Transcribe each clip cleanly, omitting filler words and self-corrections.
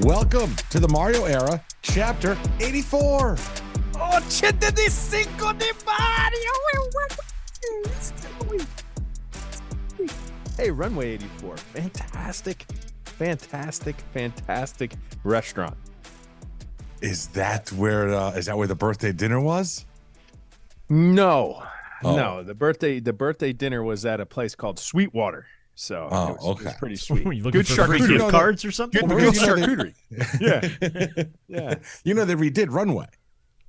Welcome to the Mario era, chapter 84. 85 de Mario. Hey, Runway 84. Fantastic restaurant. Is that where the birthday dinner was? No. The birthday dinner was at a place called Sweetwater. So it was pretty sweet. Were you looking Good for free charcuterie gift cards or something? Good charcuterie. Yeah. You know, they redid Runway.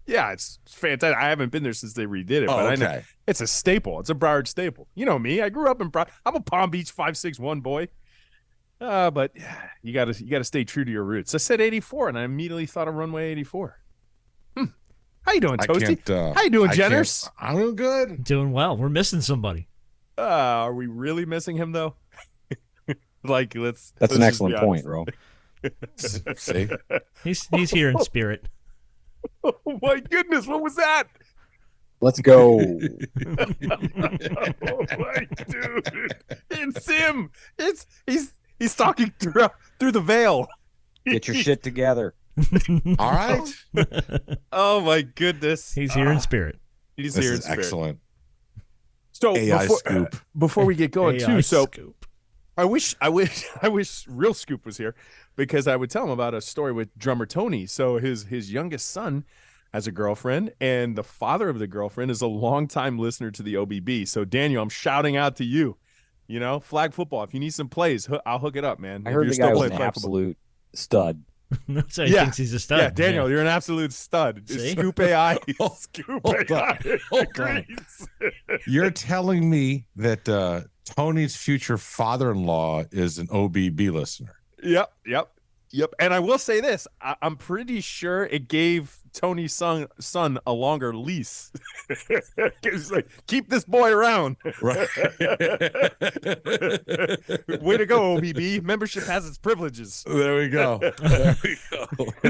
Yeah, it's fantastic. I haven't been there since they redid it, but I know it's a staple. It's a Broward staple. You know me. I grew up in Broward. I'm a Palm Beach 561 boy. But you gotta stay true to your roots. I said 84, and I immediately thought of Runway 84. How you doing, Toasty? How you doing, Jenners? I'm doing good. Doing well. We're missing somebody. Are we really missing him though? That's an excellent point, bro. See? He's here in spirit. Oh my goodness, what was that? Let's go. Oh my dude. It's him. He's talking through the veil. Get your shit together. All right. Oh my goodness. He's here in spirit. He's This here in is spirit. excellent. So AI scoop. Before we get going AI scoop. scoop. I wish Real Scoop was here, because I would tell him about a story with drummer Tony. So his youngest son has a girlfriend, and the father of the girlfriend is a longtime listener to the OBB. So Daniel, I'm shouting out to you. You know, flag football. If you need some plays, I'll hook it up, man. I heard the guy was an absolute stud. So he thinks he's a stud. Yeah, Daniel, you're an absolute stud. See? Scoop AI. Hold Scoop on. AI. Hold on. You're telling me that Tony's future father-in-law is an OBB listener? Yep. And I will say this: I'm pretty sure it gave Tony's son a longer lease. It's like, keep this boy around. Right. Way to go, OBB. Membership has its privileges. There we go.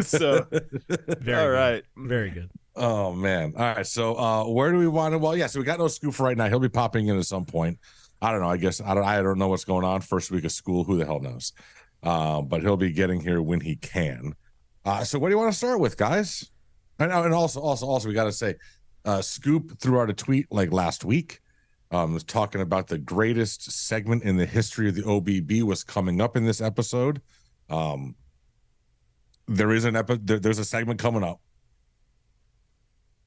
So, Very all good. right. Very good. Oh man. All right. So where do we want to? Well, yeah. So we got no scoop for right now. He'll be popping in at some point. I don't know. I guess I don't know what's going on. First week of school. Who the hell knows? But he'll be getting here when he can. So what do you want to start with, guys? And also, we got to say, Scoop threw out a tweet like last week, was talking about the greatest segment in the history of the OBB was coming up in this episode. There's a segment coming up.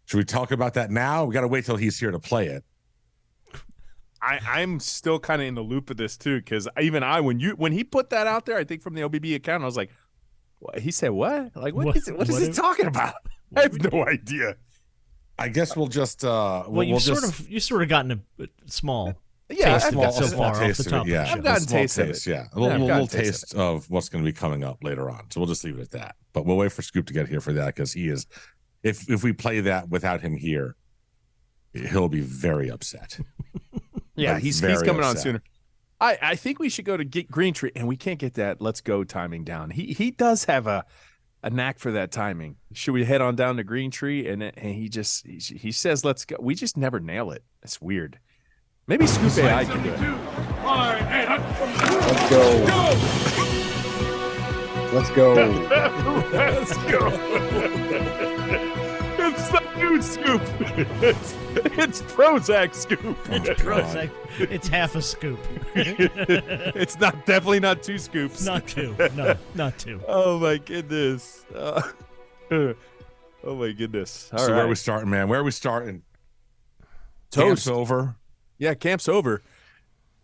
Should we talk about that now? We got to wait till he's here to play it. I'm still kind of in the loop of this too, because when he put that out there, I think from the OBB account, I was like, what? He said what? Like what is he talking about? I have no idea. I guess we'll just You've sort of gotten a small taste of I've it so far off the top. Yeah, I've gotten taste of it. Yeah, a little taste of what's going to be coming up later on. So we'll just leave it at that. But we'll wait for Scoop to get here for that, because he is. If we play that without him here, he'll be very upset. Yeah, Like, he's coming on sooner. I think we should go to get Greentree, and we can't get that let's go timing down. He does have a knack for that timing. Should we head on down to Greentree? And he says let's go. We just never nail it. It's weird. Maybe Scoop AI can do it. Let's go. Let's go. It's the new Scoop. It's Prozac Scoop. It's Prozac. It's half a scoop. It's definitely not two scoops. Not two. No, not two. Oh my goodness. Oh my goodness. All so right. where are we starting, man? Where are we starting? Toast. Camp's over. Yeah, camp's over.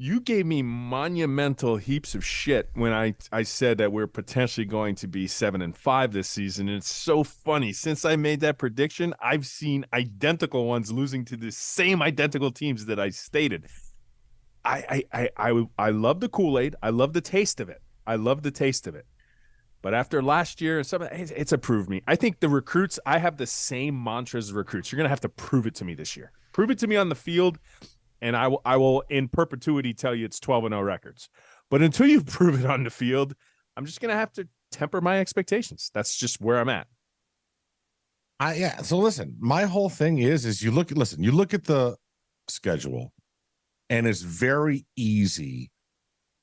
You gave me monumental heaps of shit when I said that we're potentially going to be 7-5 this season. And it's so funny. Since I made that prediction, I've seen identical ones losing to the same identical teams that I stated. I love the Kool-Aid. I love the taste of it. But after last year, it's approved me. I think the recruits, I have the same mantra as recruits. You're going to have to prove it to me this year. Prove it to me on the field. And I will in perpetuity tell you it's 12-0 records. But until you prove it on the field, I'm just going to have to temper my expectations. That's just where I'm at. So listen, my whole thing is you look at the schedule, and it's very easy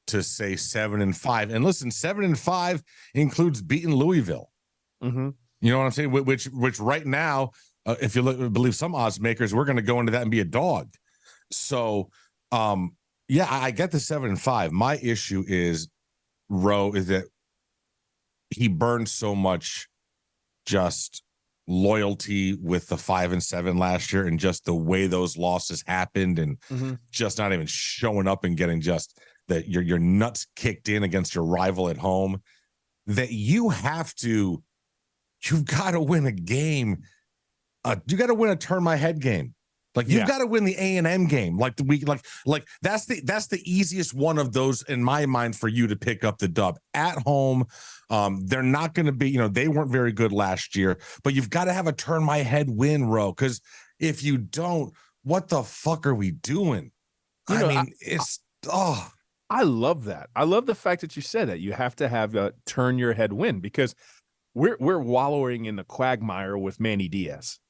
to say 7-5. And listen, 7-5 includes beating Louisville. Mm-hmm. You know what I'm saying? Which right now, if you believe some odds makers, we're going to go into that and be a dog. So, yeah, I get the 7-5. My issue is that he burned so much just loyalty with the 5-7 last year, and just the way those losses happened, and just not even showing up and getting just that your nuts kicked in against your rival at home, that you've got to win a game. You got to win a turn my head game. Like, you've got to win the A&M game. Like that's the easiest one of those in my mind for you to pick up the dub at home. They're not going to be, they weren't very good last year, but you've got to have a turn my head win, Ro. Because if you don't, what the fuck are we doing? I love that. I love the fact that you said that you have to have a turn your head win, because we're wallowing in the quagmire with Manny Diaz.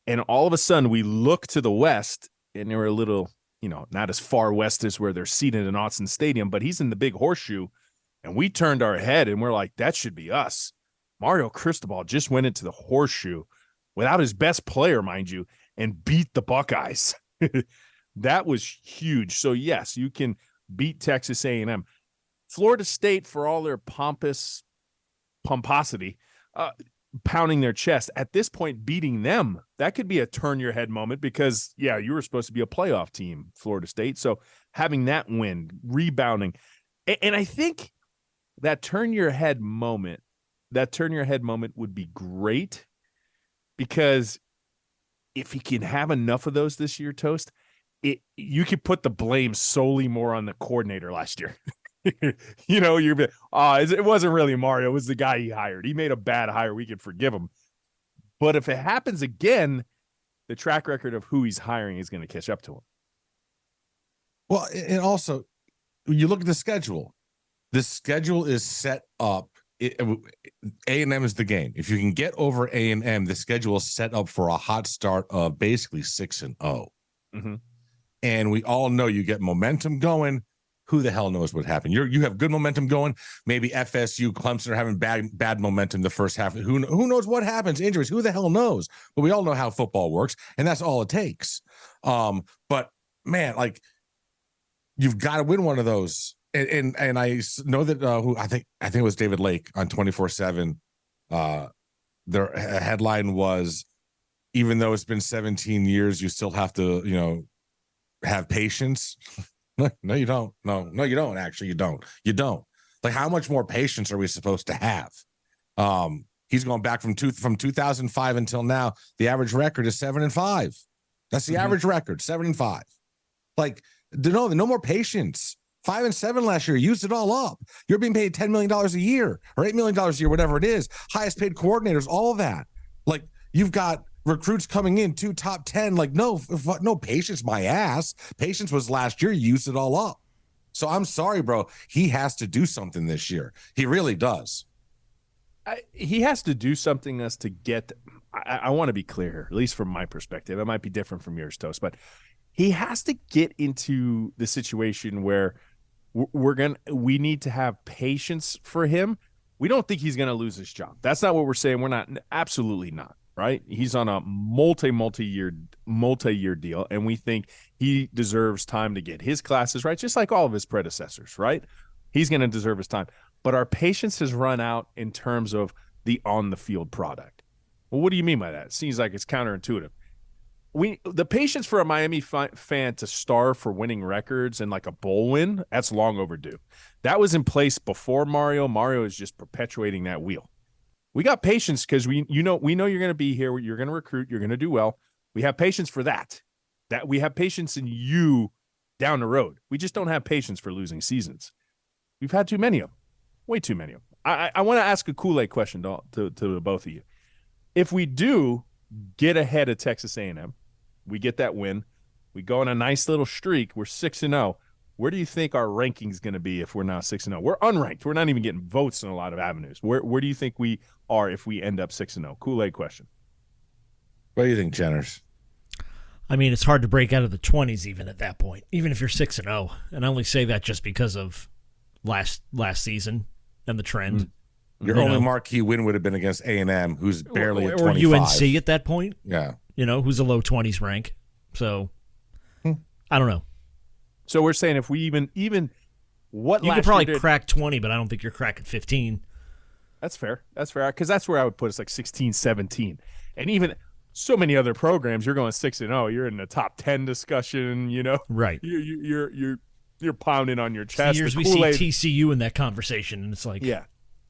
And all of a sudden we look to the west, and they're a little, not as far west as where they're seated in Autzen Stadium, but he's in the big horseshoe. And we turned our head and we're like, that should be us. Mario Cristobal just went into the horseshoe without his best player, mind you, and beat the Buckeyes. That was huge. So yes, you can beat Texas A&M. Florida State, for all their pomposity, pounding their chest, at this point beating them, that could be a turn your head moment, because you were supposed to be a playoff team, Florida State. So having that win, rebounding, and I think that turn your head moment would be great, because if he can have enough of those this year, Toast, you could put the blame solely more on the coordinator last year. It wasn't really Mario. It was the guy he hired. He made a bad hire. We could forgive him. But if it happens again, the track record of who he's hiring is going to catch up to him. Well, and also, you look at the schedule. The schedule is set up. A&M is the game. If you can get over A&M, the schedule is set up for a hot start of basically 6-0. Mm-hmm. And we all know you get momentum going. Who the hell knows what happened? You have good momentum going. Maybe FSU, Clemson are having bad momentum the first half. Who knows what happens? Injuries. Who the hell knows? But we all know how football works, and that's all it takes. But man, like, you've got to win one of those. And I know that I think it was David Lake on 24/7. Their headline was, even though it's been 17 years, you still have to have patience. No, you don't. No, you don't. Actually, you don't. Like, how much more patience are we supposed to have? He's going back from 2005 until now. The average record is 7-5. That's the average record, 7-5. Like, no more patience. 5-7 last year, used it all up. You're being paid $10 million a year or $8 million a year, whatever it is. Highest paid coordinators, all of that. Like, you've got recruits coming in, 2 top 10. Like, no patience, my ass. Patience was last year. You used it all up. So I'm sorry, bro. He has to do something this year. He really does. He has to do something to get. I want to be clear here, at least from my perspective. It might be different from yours, Toast, but he has to get into the situation where we need to have patience for him. We don't think he's going to lose his job. That's not what we're saying. We're not. Absolutely not. Right? He's on a multi-year deal, and we think he deserves time to get his classes right, just like all of his predecessors, right? He's going to deserve his time. But our patience has run out in terms of the on-the-field product. Well, what do you mean by that? It seems like it's counterintuitive. The patience for a Miami fan to starve for winning records and like a bowl win, that's long overdue. That was in place before Mario. Mario is just perpetuating that wheel. We got patience because we know you're going to be here. You're going to recruit. You're going to do well. We have patience for that. That we have patience in you down the road. We just don't have patience for losing seasons. We've had too many of them, way too many of them. I want to ask a Kool-Aid question to the both of you. If we do get ahead of Texas A&M, we get that win, we go on a nice little streak. We're 6-0. Where do you think our ranking is going to be if we're now 6-0? We're unranked. We're not even getting votes in a lot of avenues. Where do you think we are if we end up 6-0? Kool-Aid question. What do you think, Jenners? I mean, it's hard to break out of the 20s even at that point, even if you're 6-0. And I only say that just because of last season and the trend. Your only marquee win would have been against A&M, who's barely at 25. Or UNC at that point. Yeah. Who's a low 20s rank. So, I don't know. So we're saying if we even what you last could probably year did, crack 20, but I don't think you're cracking 15. That's fair. Because that's where I would put us, like 16, 17. And even so many other programs, you're going 6-0. You're in the top 10 discussion, Right. You're pounding on your chest. Years we see TCU in that conversation, and it's like, yeah,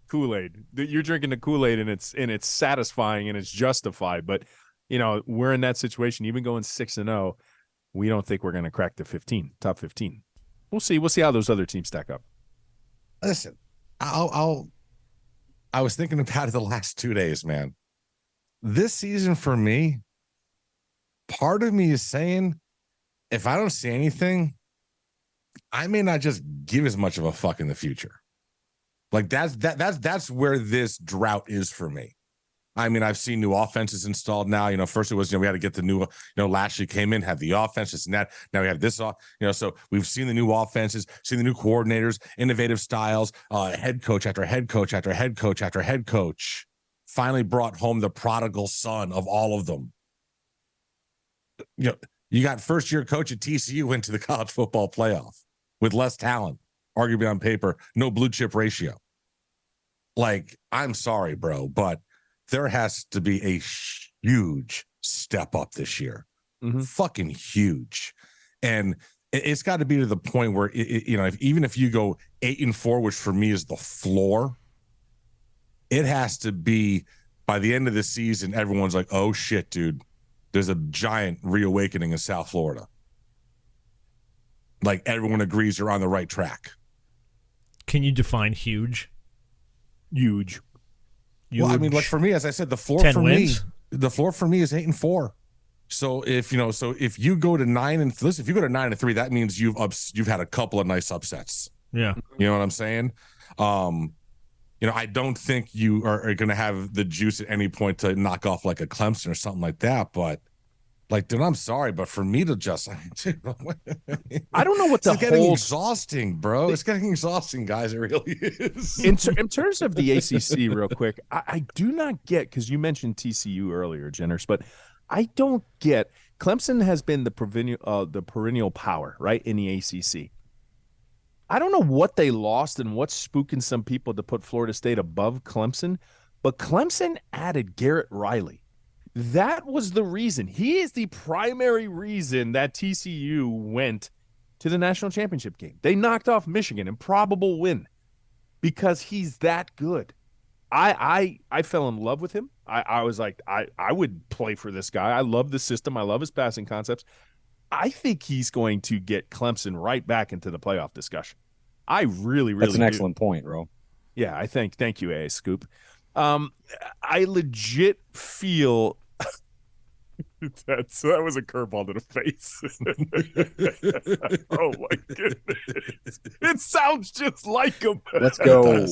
Kool-Aid. You're drinking the Kool-Aid, and it's satisfying and it's justified. But we're in that situation. Even going 6-0, we don't think we're going to crack the top 15. We'll see. We'll see how those other teams stack up. Listen, I was thinking about it the last 2 days, man. This season for me, part of me is saying, if I don't see anything, I may not just give as much of a fuck in the future. Like that's where this drought is for me. I mean, I've seen new offenses installed now. First it was, we had to get the new, last year came in, have the offense, this and that. Now we have this, so we've seen the new offenses, seen the new coordinators, innovative styles, head coach after head coach after head coach after head coach. Finally brought home the prodigal son of all of them. You got first-year coach at TCU went to the college football playoff with less talent, arguably on paper, no blue chip ratio. Like, I'm sorry, bro, but there has to be a huge step up this year. Fucking huge. And it's got to be to the point where, even if you go 8-4, which for me is the floor, it has to be by the end of the season, everyone's like, oh shit, dude, there's a giant reawakening in South Florida. Like, everyone agrees you're on the right track. Can you define huge? Huge. Well, I mean, like, for me, as I said, the floor 10 for wins? the floor for me is 8-4. So if you go to 9-3, if you go to 9-3, that means you've had a couple of nice upsets. Yeah. You know what I'm saying? I don't think you are going to have the juice at any point to knock off like a Clemson or something like that. But like, dude, I'm sorry, but for me to just, I don't know what it's getting exhausting, bro. It's getting exhausting, guys. It really is. In terms of the ACC, real quick, I do not get, because you mentioned TCU earlier, Jenners, but I don't get. Clemson has been the perennial power, right, in the ACC. I don't know what they lost and what's spooking some people to put Florida State above Clemson, but Clemson added Garrett Riley. That was the reason. He is the primary reason that TCU went to the national championship game. They knocked off Michigan, improbable win, because he's that good. I fell in love with him. I was like, I would play for this guy. I love the system. I love his passing concepts. I think he's going to get Clemson right back into the playoff discussion. I really That's an do. excellent point, bro. Yeah, thank you, A. Scoop. I legit feel that was a curveball to the face. Oh my goodness. It sounds just like him. Let's go.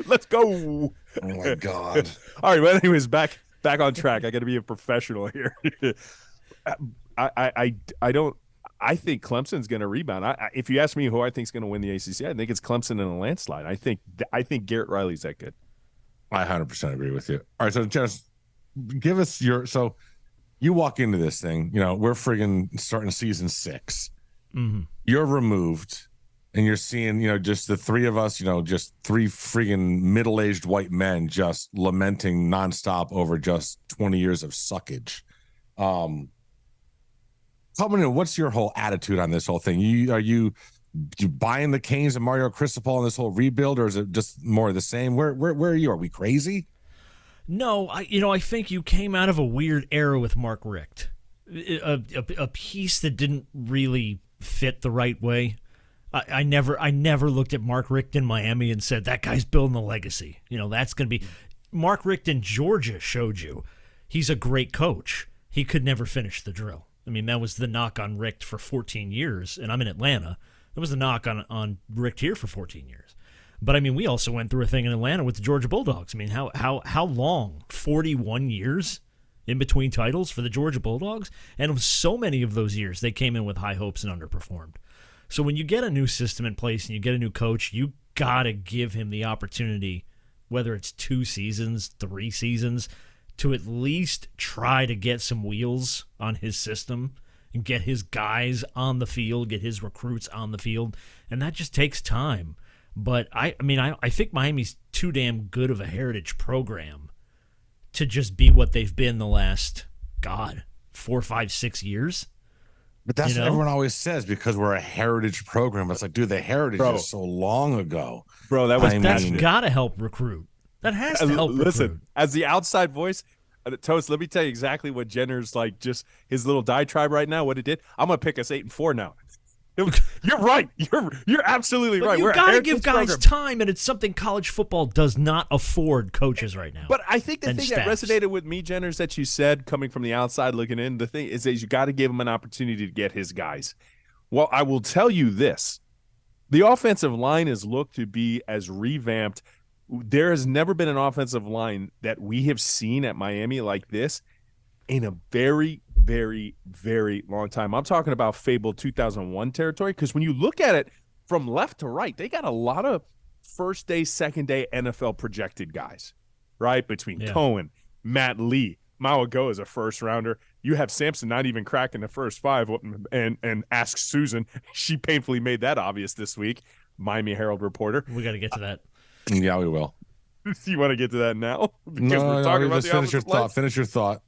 Let's go. Oh my God. All right, well, anyways, back on track. I got to be a professional here. I think Clemson's going to rebound. If you ask me who I think is going to win the ACC, I think it's Clemson in a landslide. I think Garrett Riley's that good. I 100% agree with you. All right, so just give us so you walk into this thing, we're friggin' starting season 6. Mm-hmm. You're removed, and you're seeing, just the three of us, just three friggin' middle-aged white men just lamenting nonstop over just 20 years of suckage. Tell me, what's your whole attitude on this whole thing? Are you buying the Canes and Mario Cristobal in this whole rebuild, or is it just more of the same? Where are you? Are we crazy? No, I think you came out of a weird era with Mark Richt, a piece that didn't really fit the right way. I never looked at Mark Richt in Miami and said that guy's building a legacy. That's going to be Mark Richt in Georgia. Showed you he's a great coach. He could never finish the drill. I mean, that was the knock on Richt for 14 years, and I'm in Atlanta. That was the knock on Richt here for 14 years. But, I mean, we also went through a thing in Atlanta with the Georgia Bulldogs. I mean, how long? 41 years in between titles for the Georgia Bulldogs? And so many of those years, they came in with high hopes and underperformed. So when you get a new system in place and you get a new coach, you got to give him the opportunity, whether it's 2 seasons, 3 seasons, to at least try to get some wheels on his system and get his guys on the field, get his recruits on the field. And that just takes time. But I think Miami's too damn good of a heritage program to just be what they've been the last, 4, 5, 6 years. But that's what everyone always says, because we're a heritage program. It's like, dude, the heritage is so long ago. Bro, that's got to help recruit. That has to help recruit. As the outside voice, Toast, let me tell you exactly what Jenner's like, just his little diatribe right now, what it did. I'm going to pick us 8-4 now. You're right. You're absolutely right. You got to give guys time, and it's something college football does not afford coaches right now. But I think the thing that resonated with me, Jenner, is that you said, coming from the outside looking in, the thing is that you got to give him an opportunity to get his guys. Well, I will tell you this. The offensive line is looked to be as revamped. There has never been an offensive line that we have seen at Miami like this in a very, very, very long time. I'm talking about fabled 2001 territory, because when you look at it from left to right, they got a lot of first day, second day NFL projected guys, right? Between Cohen, Matt Lee, Mawago is a first rounder. You have Sampson not even cracking the first 5, and ask Susan. She painfully made that obvious this week. Miami Herald reporter. We got to get to that. Yeah, we will. You want to get to that now? Because we're talking about finish your thought. Finish your thought.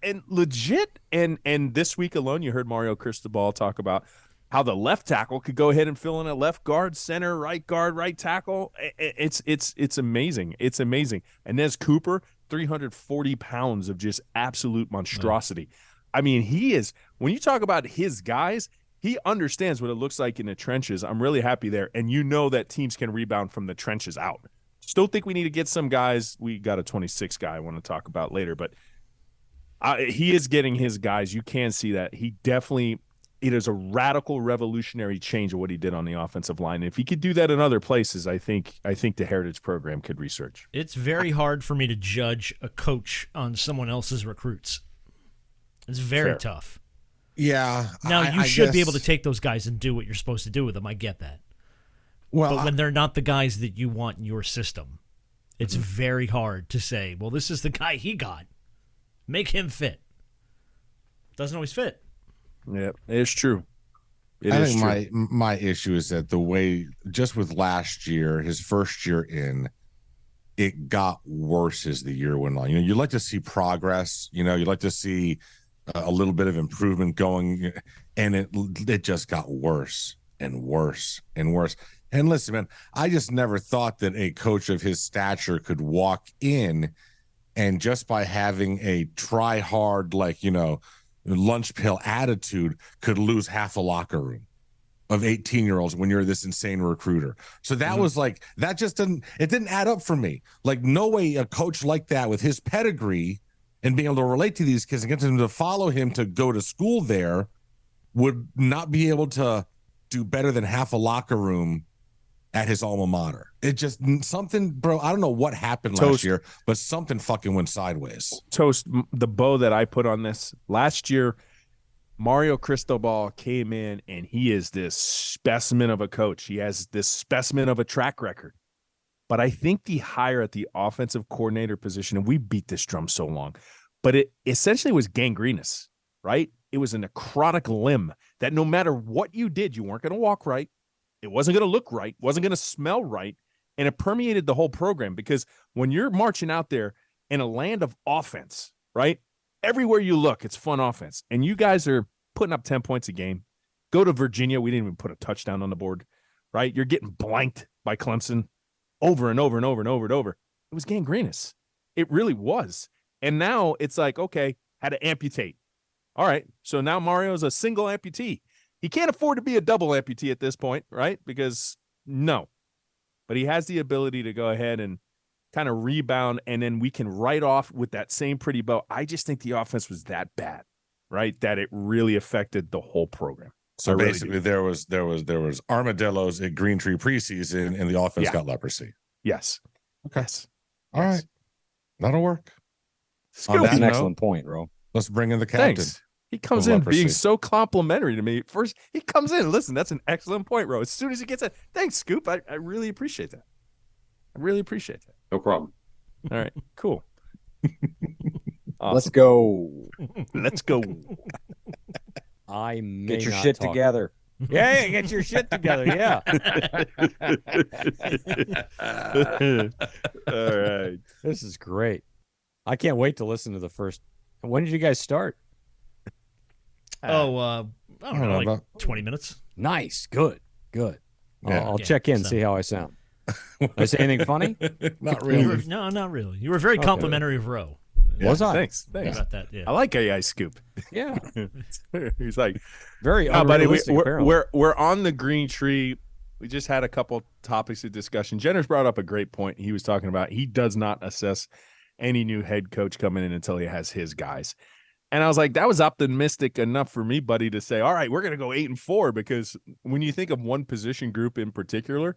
And legit, and this week alone, you heard Mario Cristobal talk about how the left tackle could go ahead and fill in a left guard, center, right guard, right tackle. It's amazing. It's amazing. And Nez Cooper, 340 pounds of just absolute monstrosity. I mean, he is, when you talk about his guys, he understands what it looks like in the trenches. I'm really happy there. And you know that teams can rebound from the trenches out. Still think we need to get some guys. We got a 26 guy I want to talk about later, but he is getting his guys. You can see that. He definitely, it is a radical revolutionary change of what he did on the offensive line. If he could do that in other places, I think the Heritage program could research. It's very hard for me to judge a coach on someone else's recruits. It's very tough. Yeah. Now, you should be able to take those guys and do what you're supposed to do with them. I get that. Well, but when they're not the guys that you want in your system, it's very hard to say, well, this is the guy he got. Make him fit. Doesn't always fit. Yeah, it's true. I think my issue is that the way, just with last year, his first year in, it got worse as the year went on. You know, you like to see progress. You know, you like to see a little bit of improvement going, and it just got worse and worse and worse. And listen, man, I just never thought that a coach of his stature could walk in and just by having a try hard, like, you know, lunch pail attitude could lose half a locker room of 18-year-olds when you're this insane recruiter. So that was like, that just didn't add up for me. Like, no way a coach like that with his pedigree and being able to relate to these kids and get them to follow him to go to school there would not be able to do better than half a locker room at his alma mater. It just, something, bro, I don't know what happened last year, but something fucking went sideways. Toast, the bow that I put on this, last year, Mario Cristobal came in and he is this specimen of a coach. He has this specimen of a track record. But I think the hire at the offensive coordinator position, and we beat this drum so long, but it essentially was gangrenous, right? It was a necrotic limb that no matter what you did, you weren't going to walk right. It wasn't going to look right, wasn't going to smell right, and it permeated the whole program because when you're marching out there in a land of offense, right, everywhere you look, it's fun offense, and you guys are putting up 10 points a game. Go to Virginia, we didn't even put a touchdown on the board, right? You're getting blanked by Clemson over and over and over and over and over. It was gangrenous. It really was. And now it's like, okay, had to amputate. All right, so now Mario's a single amputee. He can't afford to be a double amputee at this point, right? Because no. But he has the ability to go ahead and kind of rebound, and then we can write off with that same pretty bow. I just think the offense was that bad, right? That it really affected the whole program. So basically there was armadillos at Greentree preseason, and the offense got leprosy. Yes. Okay. Yes. All right. That'll work. That's an excellent point, bro. Let's bring in the captain. Thanks. He comes in being so complimentary to me. First, he comes in. Listen, that's an excellent point, Ro. As soon as he gets it, thanks, Scoop. I really appreciate that. I really appreciate that. No problem. All right, cool. Awesome. Let's go. Let's go. I may get your shit together. Yeah, get your shit together. Yeah. All right. This is great. I can't wait to listen to the first. When did you guys start? I don't know, like about 20 minutes. Nice. Good. Yeah. I'll check in, see how I sound. Did I say anything funny? Not really. No, not really. You were very complimentary of Ro. Yeah. Was I? Thanks. About that, yeah. I like AI Scoop. Yeah. He's like, very buddy, unrealistic, we're on the Greentree. We just had a couple topics of discussion. Jenner's brought up a great point. He was talking about he does not assess any new head coach coming in until he has his guys. And I was like, that was optimistic enough for me, buddy, to say, all right, we're going to go 8-4, because when you think of one position group in particular,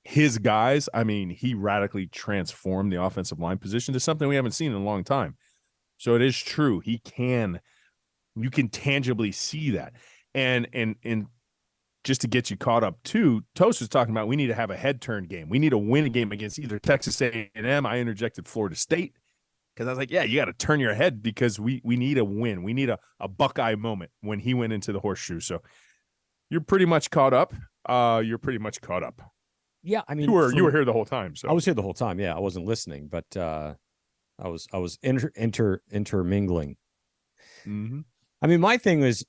his guys, I mean, he radically transformed the offensive line position to something we haven't seen in a long time. So it is true. You can tangibly see that. And just to get you caught up too, Toast was talking about we need to have a head turn game. We need to win a game against either Texas A&M. I interjected Florida State, because I was like, yeah, you got to turn your head, because we need a win. We need a Buckeye moment when he went into the horseshoe. So you're pretty much caught up. Yeah, I mean, you were here the whole time. So I was here the whole time. Yeah, I wasn't listening, but I was intermingling. Mm-hmm. I mean, my thing was,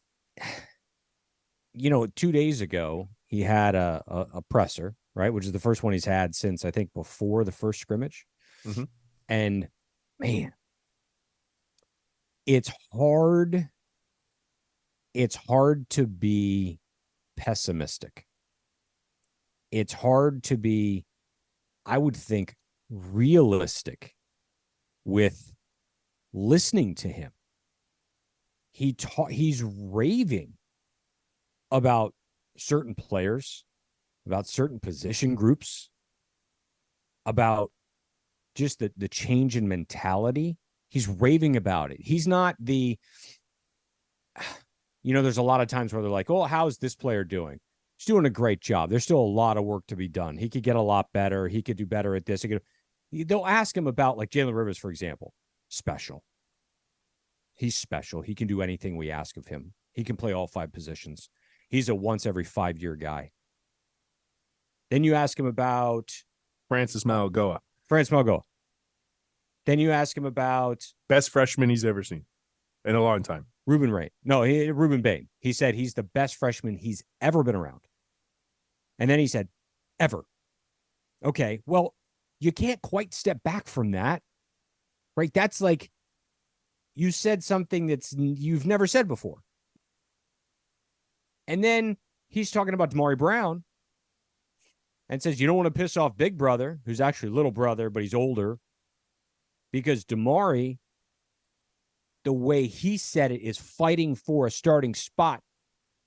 2 days ago he had a presser, right, which is the first one he's had since I think before the first scrimmage, and man, it's hard to be pessimistic. It's hard to be, I would think, realistic with listening to him. He's raving about certain players, about certain position groups, about just the change in mentality. He's raving about it. He's not there's a lot of times where they're like, oh, how's this player doing? He's doing a great job. There's still a lot of work to be done. He could get a lot better. He could do better at this. They'll ask him about, like, Jalen Rivers, for example. Special. He's special. He can do anything we ask of him. He can play all 5 positions. He's a once every 5-year guy. Then you ask him about Francis Mauigoa. Then you ask him about best freshman he's ever seen in a long time. Ruben Bain. He said he's the best freshman he's ever been around. And then he said, ever. Okay, well, you can't quite step back from that, right? That's like you said something you've never said before. And then he's talking about Damari Brown and says, you don't want to piss off Big Brother, who's actually little brother, but he's older, because Damari, the way he said it, is fighting for a starting spot.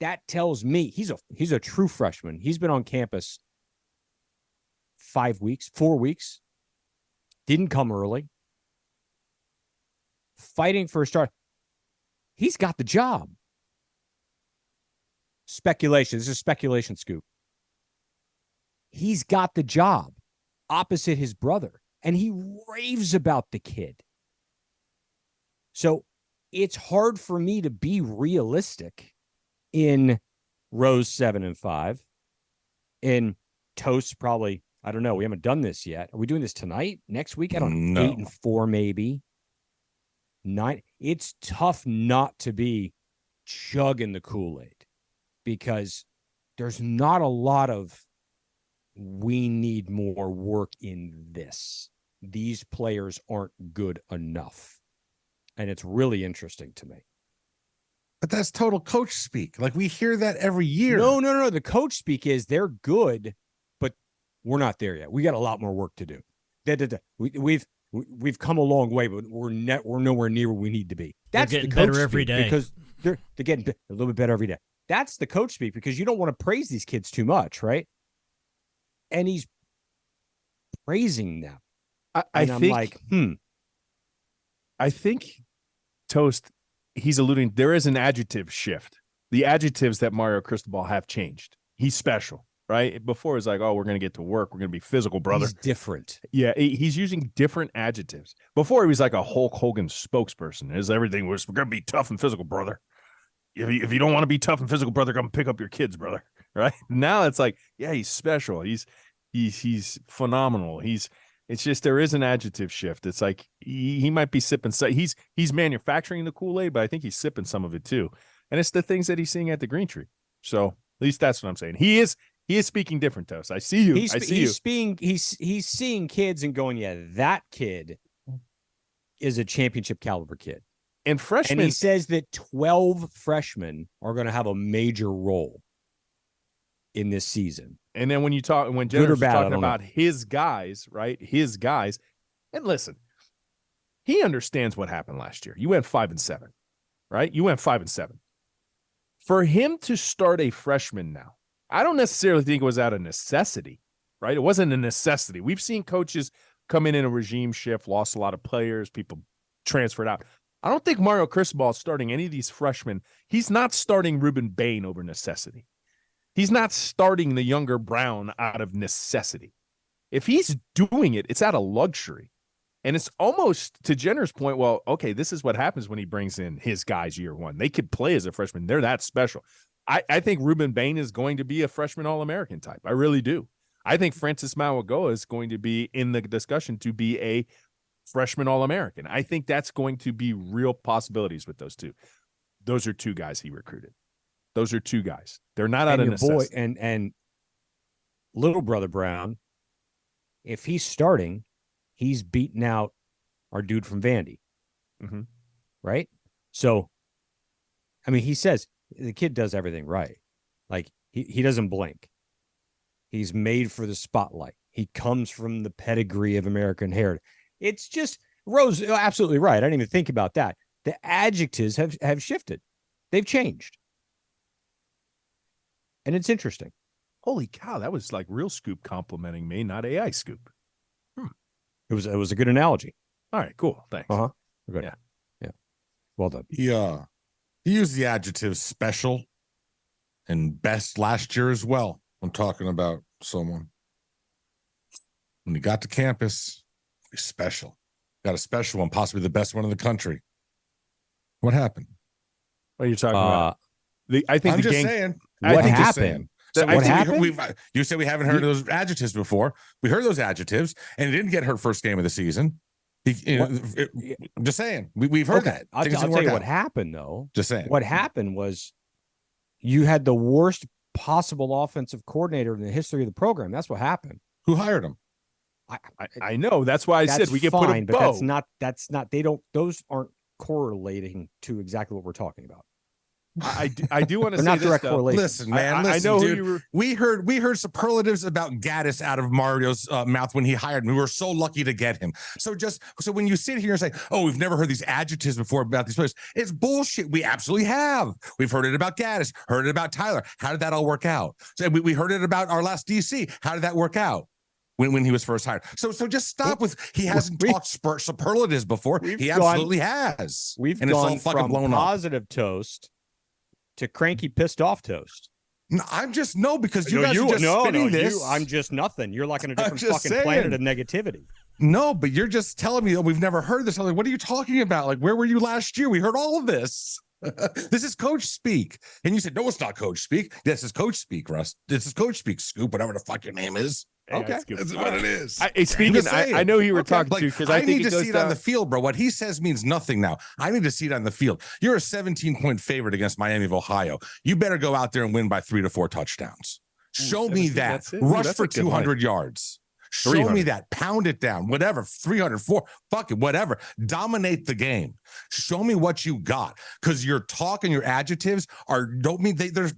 That tells me he's a true freshman. He's been on campus 4 weeks, didn't come early, fighting for a start. He's got the job. Speculation. This is speculation, Scoop. He's got the job opposite his brother, and he raves about the kid. So it's hard for me to be realistic in Rose 7-5. In Toast, probably, I don't know. We haven't done this yet. Are we doing this tonight? Next week? I don't know. 8-4, maybe. 9. It's tough not to be chugging the Kool-Aid, because there's not a lot of we need more work in this. These players aren't good enough. And it's really interesting to me. But that's total coach speak. Like, we hear that every year. No. The coach speak is they're good, but we're not there yet. We got a lot more work to do. We've come a long way, but we're nowhere near where we need to be. That's they're getting the coach better every day, because they're getting a little bit better every day. That's the coach speak, because you don't want to praise these kids too much, right? And he's praising them. I think Toast, he's alluding, there is an adjective shift. The adjectives that Mario Cristobal have changed. He's special, right? Before it's like, oh, we're going to get to work. We're going to be physical, brother. He's different. Yeah, he's using different adjectives. Before he was like a Hulk Hogan spokesperson. Everything was, we're going to be tough and physical, brother. If you don't want to be tough and physical, brother, come pick up your kids, brother. Right? Now it's like, yeah, he's special. He's phenomenal. It's just there is an adjective shift. It's like he might be sipping. He's manufacturing the Kool-Aid, but I think he's sipping some of it too. And it's the things that he's seeing at the Greentree. So at least that's what I'm saying. He is speaking different to us. I see you. He's seeing kids and going, yeah, that kid is a championship caliber kid. And freshmen. And he says that 12 freshmen are going to have a major role in this season. And then when Jenner's was talking about his guys, right? His guys. And listen, he understands what happened last year. You went 5-7, right? You went 5-7. For him to start a freshman now, I don't necessarily think it was out of necessity, right? It wasn't a necessity. We've seen coaches come in a regime shift, lost a lot of players, people transferred out. I don't think Mario Cristobal is starting any of these freshmen. He's not starting Ruben Bain over necessity. He's not starting the younger Brown out of necessity. If he's doing it, it's out of luxury. And it's almost, to Jenner's point, well, okay, this is what happens when he brings in his guys year one. They could play as a freshman. They're that special. I think Ruben Bain is going to be a freshman All-American type. I really do. I think Francis Mauigoa is going to be in the discussion to be a freshman All-American. I think that's going to be real possibilities with those two. Those are two guys he recruited. Those are two guys. They're not out of necessity. And little brother Brown, if he's starting, he's beaten out our dude from Vandy. Mm-hmm. Right? So, I mean, he says the kid does everything right. Like, he doesn't blink. He's made for the spotlight. He comes from the pedigree of American heritage. It's just, Rose, absolutely right. I didn't even think about that. The adjectives have shifted. They've changed. And it's interesting. Holy cow, that was like real Scoop complimenting me, not AI Scoop. It was a good analogy. All right, cool. Thanks. Uh-huh. Good. Yeah. Well done. Yeah. He used the adjectives special and best last year as well. I'm talking about someone. When he got to campus, he's special. Got a special one, possibly the best one in the country. What happened? What are you talking about? I'm just saying. What happened? So what happened? You said we haven't heard those adjectives before. We heard those adjectives, and he didn't get hurt first game of the season. I'm just saying. We've heard that. I'll tell you what happened, though. Just saying. What happened was you had the worst possible offensive coordinator in the history of the program. That's what happened. Who hired him? I know. That's why I said we can put a bow. But that's not. Those aren't correlating to exactly what we're talking about. I do want to say not this, direct though. correlation. Listen, man. I know dude, who you were. We heard superlatives about Gaddis out of Mario's mouth when he hired me. We were so lucky to get him. So when you sit here and say, "Oh, we've never heard these adjectives before about these players," it's bullshit. We absolutely have. We've heard it about Gaddis, heard it about Tyler. How did that all work out? So we heard it about our last DC. How did that work out? When he was first hired. So just stop with he hasn't talked superlatives before. He absolutely has. We've and gone it's all fucking from blown positive up. Toast to cranky pissed off toast. No, I'm just because you guys are just spinning this. I'm just nothing. You're like on a different fucking planet of negativity. No, but you're just telling me, we've never heard this. I'm like, what are you talking about? Like, where were you last year? We heard all of this. This is coach speak. And you said, no, it's not coach speak. This is coach speak, Russ. This is coach speak, Scoop, whatever the fuck your name is. Okay, that's what it is. I know you were talking to because I think need to see it on the field, bro. What he says means nothing now. I need to see it on the field. You're a 17-point favorite against Miami of Ohio. You better go out there and win by 3 to 4 touchdowns. Show me that. Rush for 200 yards. Show me that. Pound it down. Whatever. 300, 4. Fuck it. Whatever. Dominate the game. Show me what you got. Because your talk and your adjectives don't mean there's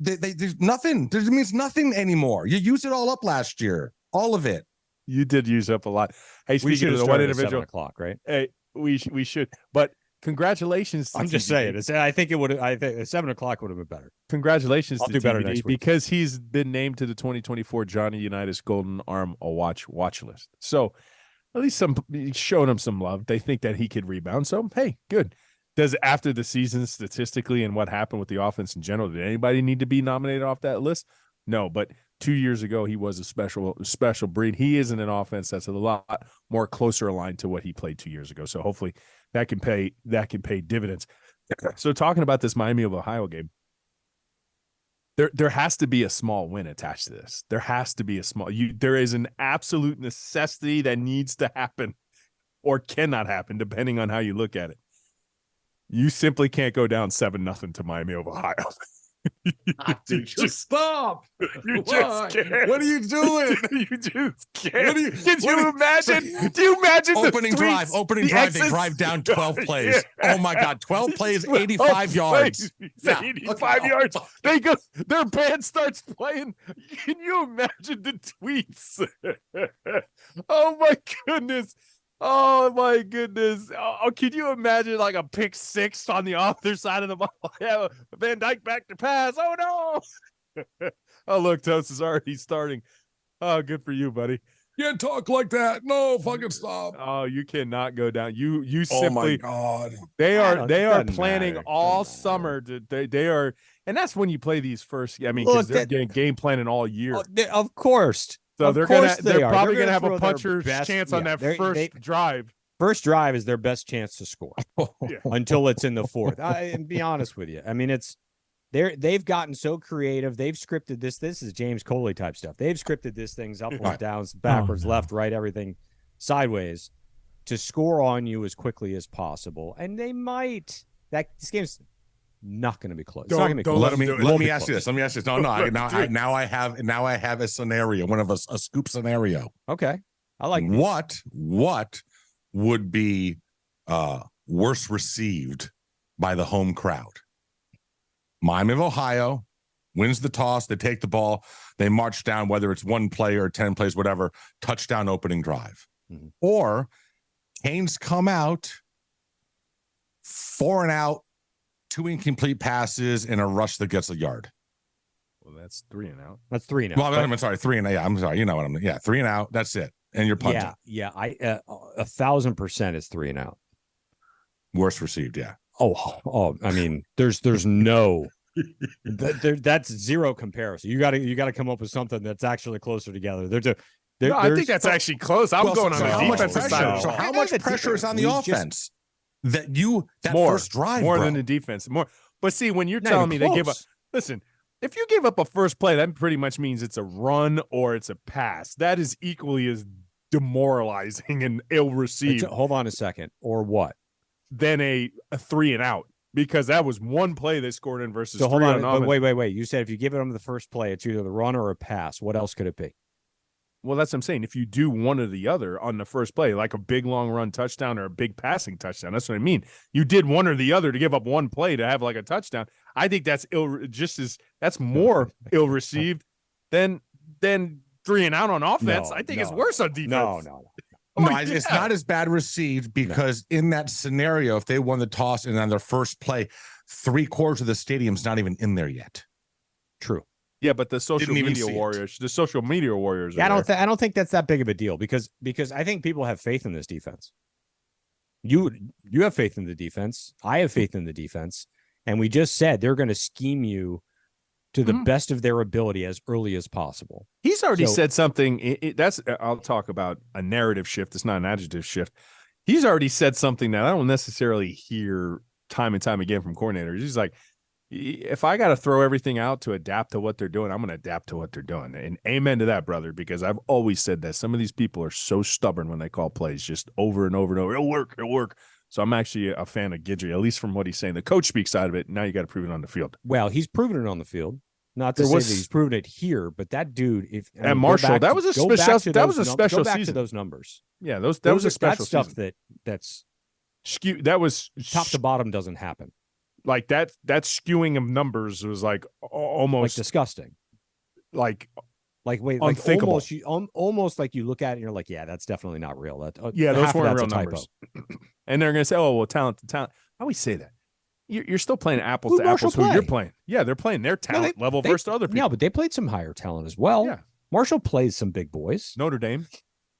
nothing. It means nothing anymore. You used it all up last year. All of it. You did use up a lot. Hey, speaking of the one individual, 7:00, right? Hey, we should. But congratulations. I'm just saying. I think it would. I think 7:00 would have been better. Congratulations. I'll do better next week because he's been named to the 2024 Johnny Unitas Golden Arm watch list. So at least showing him some love. They think that he could rebound. So hey, good. Does after the season statistically and what happened with the offense in general, did anybody need to be nominated off that list? No, but 2 years ago he was a special breed. He is in an offense that's a lot more closer aligned to what he played 2 years ago. So hopefully that can pay dividends. So talking about this Miami of Ohio game, there has to be a small win attached to this. There has to be a small. There is an absolute necessity that needs to happen or cannot happen depending on how you look at it. You simply can't go down 7-0 to Miami of Ohio. Dude, just stop. You just can't. What are you doing? You just can't. Can you imagine? Do you imagine opening the tweets, drive? They exits? drive down 12 plays. Yeah. Oh my God, 12 plays, 85 yards. Yeah. 85 yards. They go. Their band starts playing. Can you imagine the tweets? Oh my goodness. Oh my goodness. Oh, can you imagine like a pick six on the other side of the ball? Yeah, Van Dyke back to pass. Oh no. Oh, look, Toast is already starting. Oh, good for you, buddy. You can't talk like that. No, fucking stop. Oh, you cannot go down. You Oh simply my God. they are doesn't planning matter. all Doesn't summer they are, and that's when you play these first. I mean, Look, because they're getting game planning all year. Of course. So Of they're course they're are. probably They're gonna have a throw their puncher's best- chance on yeah, that first drive. First drive is their best chance to score Yeah. until it's in the fourth. And be honest with you, I mean, they've gotten so creative. They've scripted this. This is James Coley type stuff. They've scripted this things upwards, Right. downs, backwards, no. left, right, everything sideways to score on you as quickly as possible. And they might. This game's not going to be close. It's not going to be Don't close. let them do it. Let me be ask you close. this. Let me ask you this. Now I have a scenario, one of a scoop scenario. Okay, I like these. What would be worse received by the home crowd? Miami of Ohio wins the toss. They take the ball. They march down, whether it's one play or 10 plays, whatever, touchdown opening drive. Mhm. Or Canes come out 4 and out, 2 incomplete passes, and a rush that gets a yard. Well, that's 3 and out. That's 3 now. Well, I'm sorry, 3 and out. Yeah, I'm sorry. You know what I mean? Yeah, 3 and out. That's it. And you're punting. Yeah. I 1,000% is 3 and out. Worst received. Yeah. Oh, I mean, there's no that's zero comparison. You got to come up with something that's actually closer together. I think that's actually close. I'm going on how the much defensive pressure? side. So how much pressure is on the offense that More, first drive? more bro. than the defense. More. But see, when you're Not telling even me they give up, close. listen, if you give up a first play, that pretty much means it's a run or it's a pass. That is equally as demoralizing and ill-received Hold on a second. Or what? than a 3 and out, because that was one play they scored in versus So hold 3 on. on But offense. wait. You said if you give them the first play, it's either the run or a pass. What else could it be? Well, that's what I'm saying. If you do one or the other on the first play, like a big long run touchdown or a big passing touchdown, that's what I mean. You did one or the other to give up one play to have like a touchdown. I think that's that's more ill received than 3 and out on offense. No, I think no. it's worse on defense. No. No, Oh, it's yeah. not as bad received because in that scenario, if they won the toss and on their first play, 3/4 of the stadium's not even in there yet. True. Yeah, but the social Didn't even media see it. warriors, are Yeah, I there. don't think that's that big of a deal because I think people have faith in this defense. You have faith in the defense. I have faith in the defense, and we just said they're going to scheme you to the Mhm. best of their ability as early as possible. He's already So- said something. I'll talk about a narrative shift. It's not an adjective shift. He's already said something that I don't necessarily hear time and time again from coordinators. He's like, if I got to throw everything out to adapt to what they're doing, I'm going to adapt to what they're doing. And amen to that, brother, because I've always said that some of these people are so stubborn when they call plays just over and over and over. It'll work. So I'm actually a fan of Guidry, at least from what he's saying. The coach speaks out of it. Now you got to prove it on the field. Well, he's proven it on the field. Not to There say was- that he's proven it here, but that dude, And Marshall, that was a special- that was a special Go back to season. those numbers. Yeah, that was a special stuff season. that's That was top to bottom doesn't happen. like that skewing of numbers was like Like almost disgusting. like Like Unthinkable. almost like you look at it and you're like, yeah, that's definitely not real. That yeah, those half of weren't that's real a typo. numbers. And they're gonna say, oh well, talent to talent. I always say that. You're still playing apples Who'd to apples. Marshall Who you're play? playing? Yeah, they're playing their talent level they- versus other people. Yeah, but they played some higher talent as well. Yeah. Marshall plays some big boys. Notre Dame,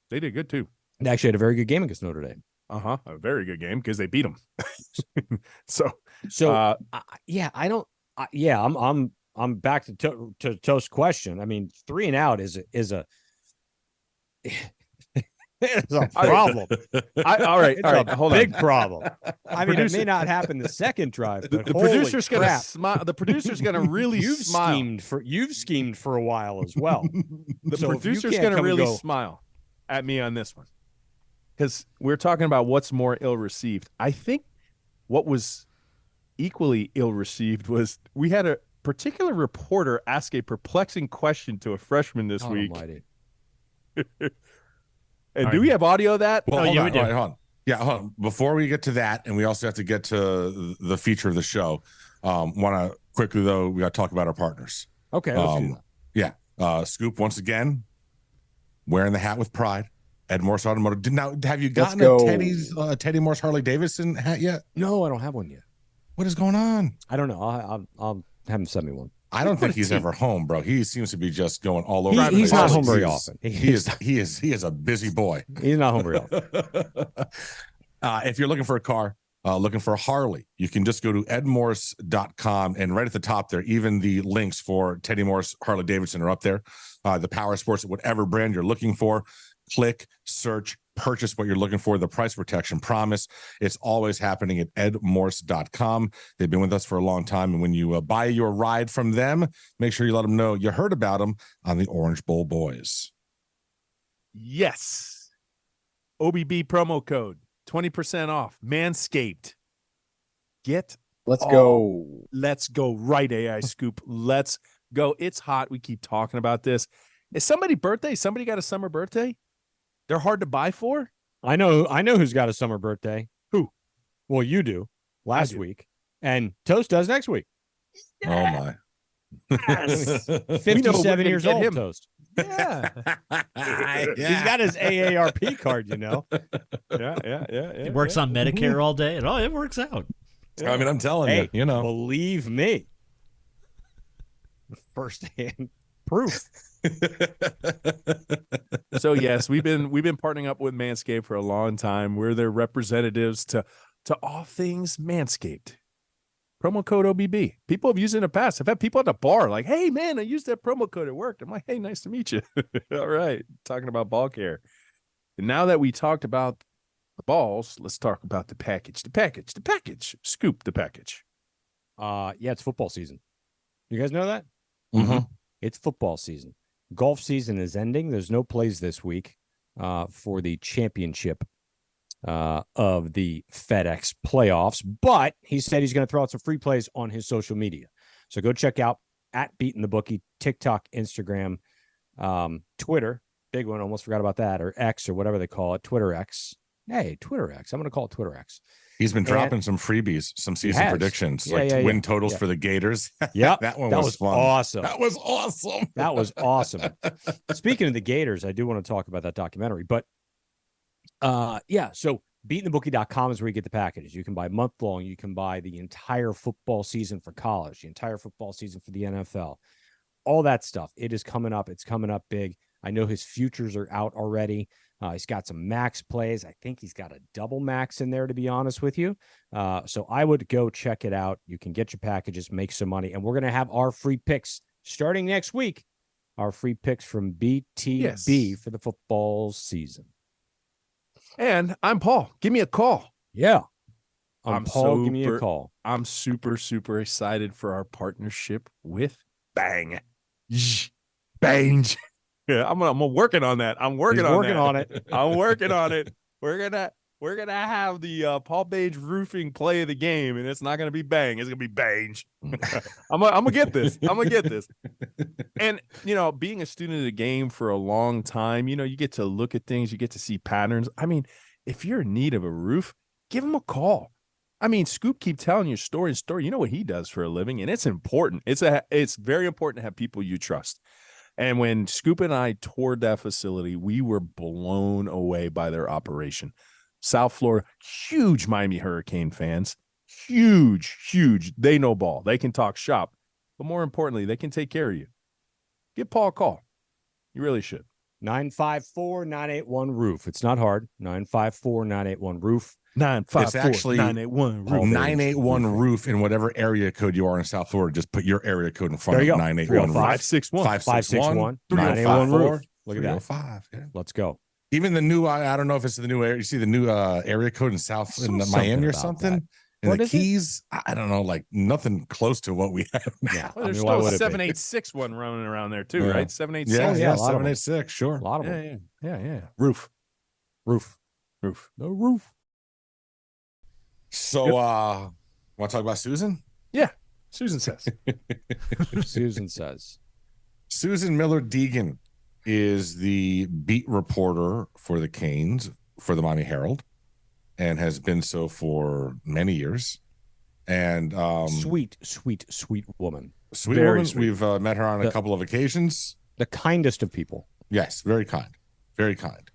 they did good too. They actually had a very good game against Notre Dame. A very good game because they beat them. so yeah, I don't. I'm back to Toast's question. I mean, 3 and out is a it's a problem. All right, hold big on. problem. I mean, it may not happen the second drive, but the producer's going to smile. The producer's going to really smile. You've schemed for a while as well. The producer's going to really smile at me on this one because we're talking about what's more ill-received. I think what was equally ill-received was we had a particular reporter ask a perplexing question to a freshman this week. And do we have audio of that? Well, hold on. Yeah, hold on. Before we get to that, and we also have to get to the feature of the show, want to quickly, though, we got to talk about our partners. Okay, let's do that. Yeah. Scoop, once again, wearing the hat with pride. Ed Morse Automotive. Now, have you gotten a Teddy Morse Harley Davidson hat yet? No, I don't have one yet. What is going on? I don't know. I'll have him send me one. I don't think he's ever home, bro. He seems to be just going all over. He's not home very often. He is a busy boy. He's not home very often. If you're looking for a car, looking for a Harley, you can just go to edmorse.com, and right at the top there, even the links for Teddy Morse Harley Davidson are up there. The power sports, whatever brand you're looking for, click, search, purchase what you're looking for. The price protection promise. It's always happening at edmorse.com. They've been with us for a long time. And when you buy your ride from them, make sure you let them know you heard about them on the Orange Bowl Boys. Yes. OBB promo code, 20% off. Manscaped. Let's go. Right, AI Scoop. Let's go. It's hot. We keep talking about this. Is somebody birthday? Somebody got a summer birthday? They're hard to buy for? I know who's got a summer birthday. Who? Well, you do last week, and Toast does next week. Yeah. Oh my. Yes. 57 years old, Toast. Yeah. He's got his AARP card, you know. Yeah. He works on Medicare all day, and it works out. I mean, I'm telling you, believe me. Firsthand proof. So yes, we've been partnering up with Manscaped for a long time. We're their representatives to all things Manscaped. Promo code OBB. People have used it in the past. I've had people at the bar like, "Hey man, I used that promo code. It worked." I'm like, "Hey, nice to meet you." All right, talking about ball care. And now that we talked about the balls, let's talk about the package. Scoop the package. Yeah, it's football season. You guys know that? Mm-hmm. It's football season. Golf season is ending. There's no plays this week for the championship of the FedEx playoffs, but he said he's going to throw out some free plays on his social media. So go check out at Beating the Bookie, TikTok, Instagram, Twitter. Big one. Almost forgot about that. Or X or whatever they call it. Twitter X. Hey, Twitter X. I'm going to call it Twitter X. He's been dropping some freebies, some season predictions, win totals for the Gators. Yeah, that was fun. Awesome. That was awesome. That was awesome. Speaking of the Gators, I do want to talk about that documentary. But so beatingthebookie.com is where you get the packages. You can buy month long. You can buy the entire football season for college, the entire football season for the NFL, all that stuff. It is coming up. It's coming up big. I know his futures are out already. He's got some max plays. I think he's got a double max in there, to be honest with you. So I would go check it out. You can get your packages, make some money. And we're going to have our free picks starting next week. Our free picks from BTB for the football season. And I'm Paul. Give me a call. Yeah. I'm Paul. Give me a call. I'm super, super excited for our partnership with Bang. Bang. Yeah, I'm working on that. I'm working on it. I'm working on it. We're gonna have the Paul Bage roofing play of the game, and it's not gonna be Bang. It's gonna be Bange. I'm gonna get this. And being a student of the game for a long time, you get to look at things, you get to see patterns. I mean, if you're in need of a roof, give him a call. I mean, Scoop keep telling your story. You know what he does for a living, and it's important. It's very important to have people you trust. And when Scoop and I toured that facility, we were blown away by their operation. South Florida, huge Miami Hurricane fans, huge. They know ball. They can talk shop. But more importantly, they can take care of you. Give Paul a call. You really should. 954-981 roof. It's not hard. 954-981 roof. 954-981 roof. 981 roof in whatever area code you are in South Florida. Just put your area code in front There you of go. 981 561. 561 981 roof. Look at that. 305. Yeah. Let's go. Even the new, I don't know if it's the new area. You see the new area code in South in Miami or something. In the Keys, I don't know, like nothing close to what we have now. Yeah. Well, there's still a 786 one running around there too, right? 786. Yeah, a lot of them. 786, sure. A lot of them. Yeah. Roof. The roof. So, want to talk about Susan? Yeah. Susan says. Susan says. Susan Miller Deegan is the beat reporter for the Canes for the Miami Herald, and has been so for many years. And Sweet woman. Sweet Very woman. sweet. We've met her on a couple of occasions. The kindest of people. Yes, very kind. Very kind.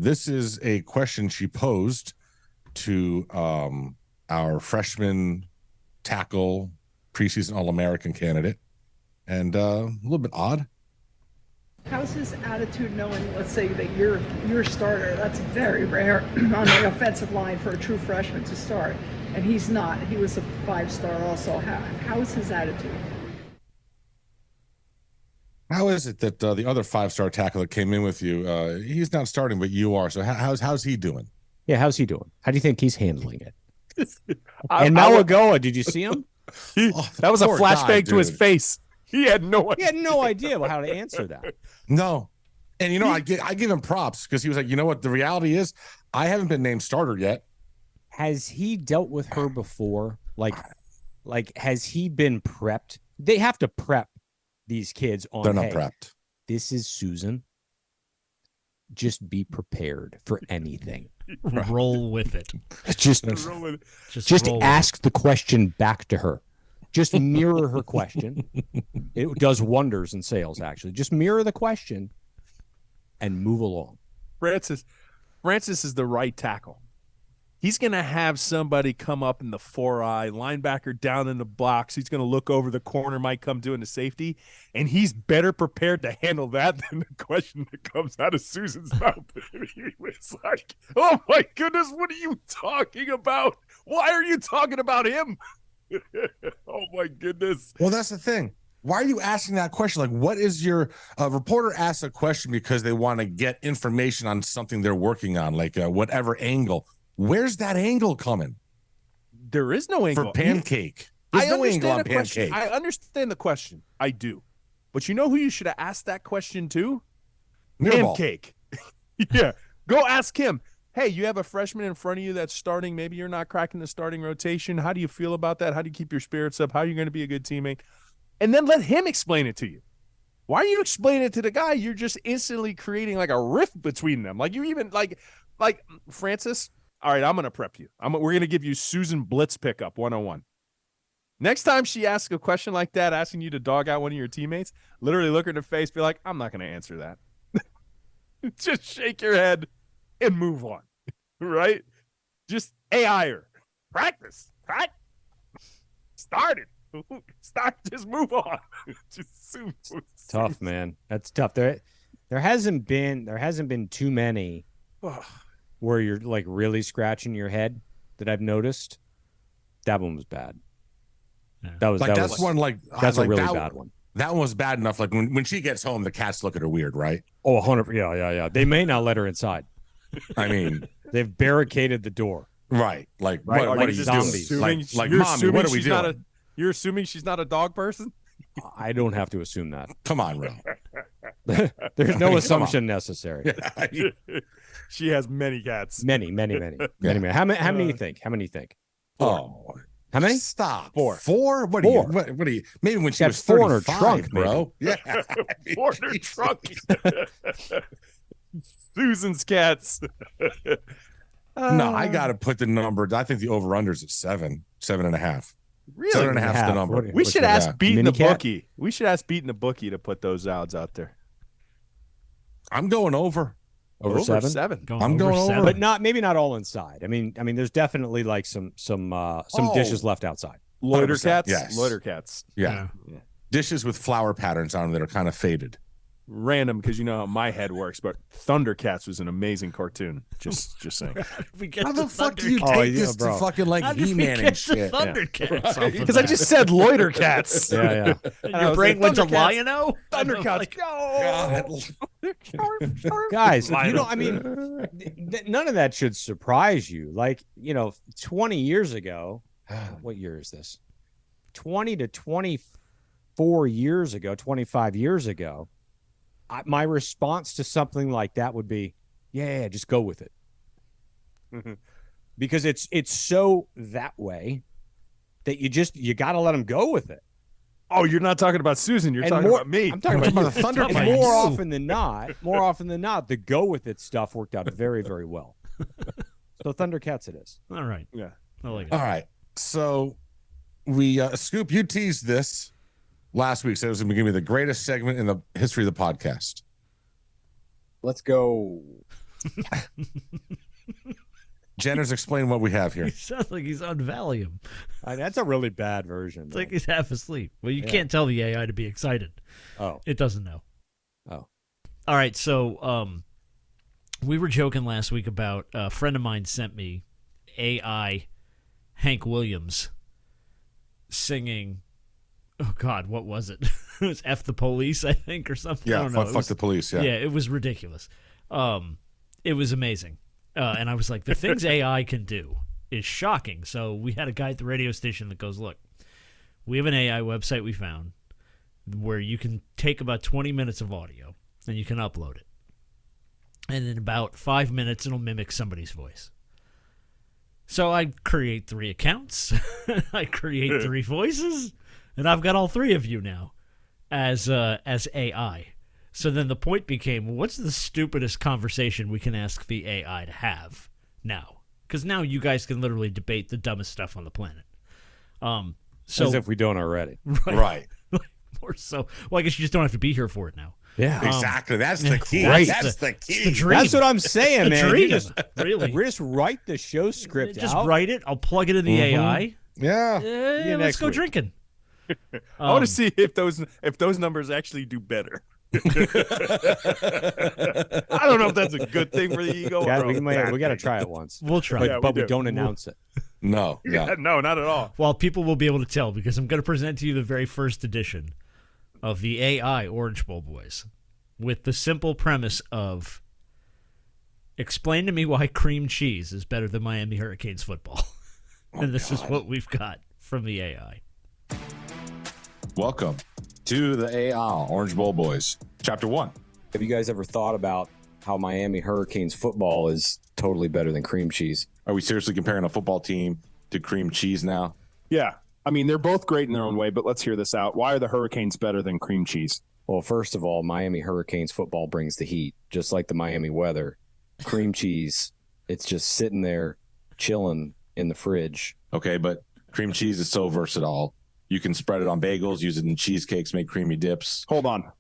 This is a question she posed to our freshman tackle preseason All-American candidate, and a little bit odd. How's his attitude knowing, let's say, that you're your starter? That's very rare on the offensive line for a true freshman to start. And he's not. He was a 5-star also. How is his attitude? How is it that the other 5-star tackle that came in with you, he's not starting, but you are? So how's he doing? Yeah, how's he doing? How do you think he's handling it? And Malagoa, did you see him? That was a Poor flashbang guy, to his dude. face. He had no He idea. had no idea how to answer that. No. And I give him props because he was like, you know what? The reality is I haven't been named starter yet. Has he dealt with her before? Like has he been prepped? They have to prep these kids on. They're not hey, prepped. This is Susan. Just be prepared for anything. Roll with it. Just roll ask the question back to her. Just mirror her question. It does wonders in sales, actually. Just mirror the question and move along. Francis is the right tackle. He's going to have somebody come up in the 4-eye, linebacker down in the box. He's going to look over, the corner might come doing the safety, and he's better prepared to handle that than the question that comes out of Susan's mouth. It's like, oh my goodness, what are you talking about? Why are you talking about him? Oh my goodness. Well, that's the thing. Why are you asking that question? Like, what is your reporter asks a question because they want to get information on something they're working on, like whatever angle. Where's that angle coming? There is no angle. For pancake. There's no angle on pancake. I understand the question. I do. But you know who you should have asked that question to? Mirrorball. Pancake. Yeah. Go ask him. Hey, you have a freshman in front of you that's starting. Maybe you're not cracking the starting rotation. How do you feel about that? How do you keep your spirits up? How are you going to be a good teammate? And then let him explain it to you. Why are you explaining it to the guy? You're just instantly creating like a rift between them. Like you even like Francis. All right, I'm going to prep you. We're going to give you Susan Blitz pickup 101. Next time she asks a question like that, asking you to dog out one of your teammates, literally look her in the face, be like, I'm not going to answer that. Just shake your head and move on, right? Just AI her. Practice. Start it. Just move on. Just Tough, man. That's tough. There hasn't been too many where you're like really scratching your head that I've noticed. That one was bad. Yeah. That's a really bad one. That one was bad enough. Like when she gets home, the cats look at her weird, right? Oh, 100. Yeah. They may not let her inside. I mean, they've barricaded the door. Right. Like, right? what are you zombies. doing? Like mommy, what are we doing? You're assuming she's not a dog person? I don't have to assume that. Come on, Ro. There's no assumption necessary. She has many cats. Many. How many do you think? Oh, how many? Stop. Four. What are you? What are you? Maybe when she Got was 4 in her 35, trunk, bro. Yeah. 4 in her trunk. Susan's cats. No, I got to put the number. I think the over-under's at 7.5. Really? 7.5 is the number. We should ask Beating the Mini-cat? Bookie. We should ask Beating the Bookie to put those odds out there. I'm going over. Over 7? I'm going over. But maybe not all inside. I mean, there's definitely like some dishes left outside. Loiter cats? Yes. Loiter cats. Yeah. Dishes with flower patterns on them that are kind of faded. random because you know how my head works, but Thundercats was an amazing cartoon. Just saying. How the fuck do you Oh, take yeah, this to bro. fucking like How did we He-Man get and to shit? Thundercats? Right. Because I just said loiter cats. Yeah. Your brain went to Thundercats. Lion-O? Thundercats. Guys, I mean, none of that should surprise you. Like, 20 years ago, what year is this? 20 to 24 years ago, 25 years ago, my response to something like that would be, yeah, just go with it. Because it's so that way that you got to let them go with it. Oh, you're not talking about Susan. You're And talking more- about me. I'm talking about the Thundercats. And more often than not, the go with it stuff worked out very, very well. So Thundercats it is. All right. Yeah. I like it. All right. So we Scoop, you teased this last week. Said it was going to give me the greatest segment in the history of the podcast. Let's go. Jenner's explain what we have here. He sounds like he's on Valium. That's a really bad version. It's like he's half asleep. Well, you can't tell the AI to be excited. Oh. It doesn't know. Oh. All right, so we were joking last week about a friend of mine sent me AI Hank Williams singing, oh God, what was it? It was F the Police, I think, or something. I Yeah, don't know. fuck the police. Yeah. Yeah, it was ridiculous. It was amazing. And I was like, the things AI can do is shocking. So we had a guy at the radio station that goes, look, we have an AI website we found where you can take about 20 minutes of audio and you can upload it. And in about 5 minutes, it'll mimic somebody's voice. So I create 3 accounts. I create 3 voices. And I've got all 3 of you now as AI. So then the point became, what's the stupidest conversation we can ask the AI to have now? Because now you guys can literally debate the dumbest stuff on the planet. So As if we don't already. Right. Or so. Well, I guess you just don't have to be here for it now. Yeah. Exactly. That's the key. Right. That's the It's the key. dream. That's what I'm saying, It's the man. dream. We Really. just write the show script Just out. write it. I'll plug it in the AI. Yeah. Let's next go week. drinking. I want to see if those numbers actually do better. I don't know if that's a good thing for the ego. Yeah, or we a bad got to thing. try it once. We'll try. But, Yeah, but we we do. don't announce it. No. Yeah. No, not at all. Well, people will be able to tell because I'm going to present to you the very first edition of the AI Orange Bowl Boys with the simple premise of explain to me why cream cheese is better than Miami Hurricanes football. And this is what we've got from the AI. Welcome to the AI Orange Bowl Boys, Chapter 1. Have you guys ever thought about how Miami Hurricanes football is totally better than cream cheese? Are we seriously comparing a football team to cream cheese now? Yeah. I mean, they're both great in their own way, but let's hear this out. Why are the Hurricanes better than cream cheese? Well, first of all, Miami Hurricanes football brings the heat, just like the Miami weather. Cream cheese, it's just sitting there chilling in the fridge. Okay, but cream cheese is so versatile. You can spread it on bagels, use it in cheesecakes, make creamy dips. Hold on.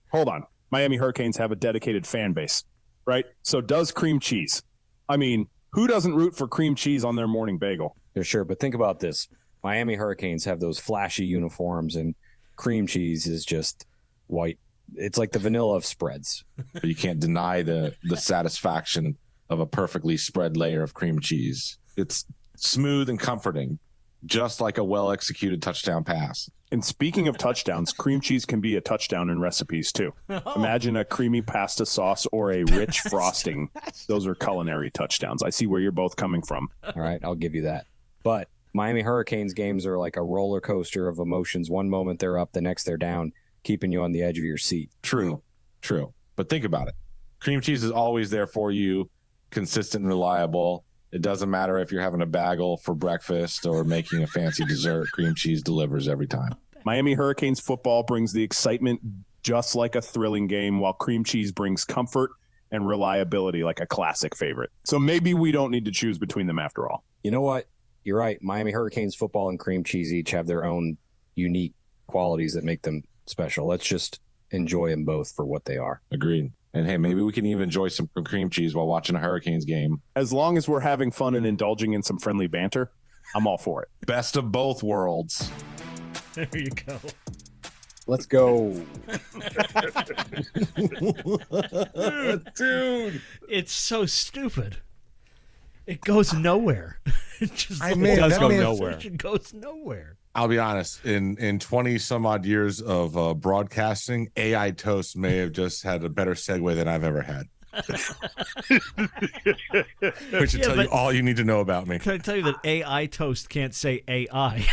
Miami Hurricanes have a dedicated fan base, right? So does cream cheese. I mean, who doesn't root for cream cheese on their morning bagel? Yeah, sure, but think about this. Miami Hurricanes have those flashy uniforms, and cream cheese is just white. It's like the vanilla of spreads. But you can't deny the satisfaction of a perfectly spread layer of cream cheese. It's smooth and comforting, just like a well-executed touchdown pass. And speaking of touchdowns, cream cheese can be a touchdown in recipes too. Imagine a creamy pasta sauce or a rich frosting. Those are culinary touchdowns. I see where you're both coming from. All right, I'll give you that. But Miami Hurricanes games are like a roller coaster of emotions. One moment they're up, the next they're down, keeping you on the edge of your seat. True. But think about it. Cream cheese is always there for you, consistent and reliable. It doesn't matter if you're having a bagel for breakfast or making a fancy dessert. Cream cheese delivers every time. Miami Hurricanes football brings the excitement just like a thrilling game, while cream cheese brings comfort and reliability like a classic favorite. So maybe we don't need to choose between them after all. You know what? You're right. Miami Hurricanes football and cream cheese each have their own unique qualities that make them special. Let's just enjoy them both for what they are. Agreed. And hey, maybe we can even enjoy some cream cheese while watching a Hurricanes game. As long as we're having fun and indulging in some friendly banter, I'm all for it. Best of both worlds. There you go. Let's go. Dude, it's so stupid. It goes nowhere. It just I mean, it that man's- It goes nowhere. I'll be honest. In 20 some odd years of broadcasting, AI Toast may have just had a better segue than I've ever had. Which should tell you all you need to know about me. Can I tell you that AI Toast can't say AI?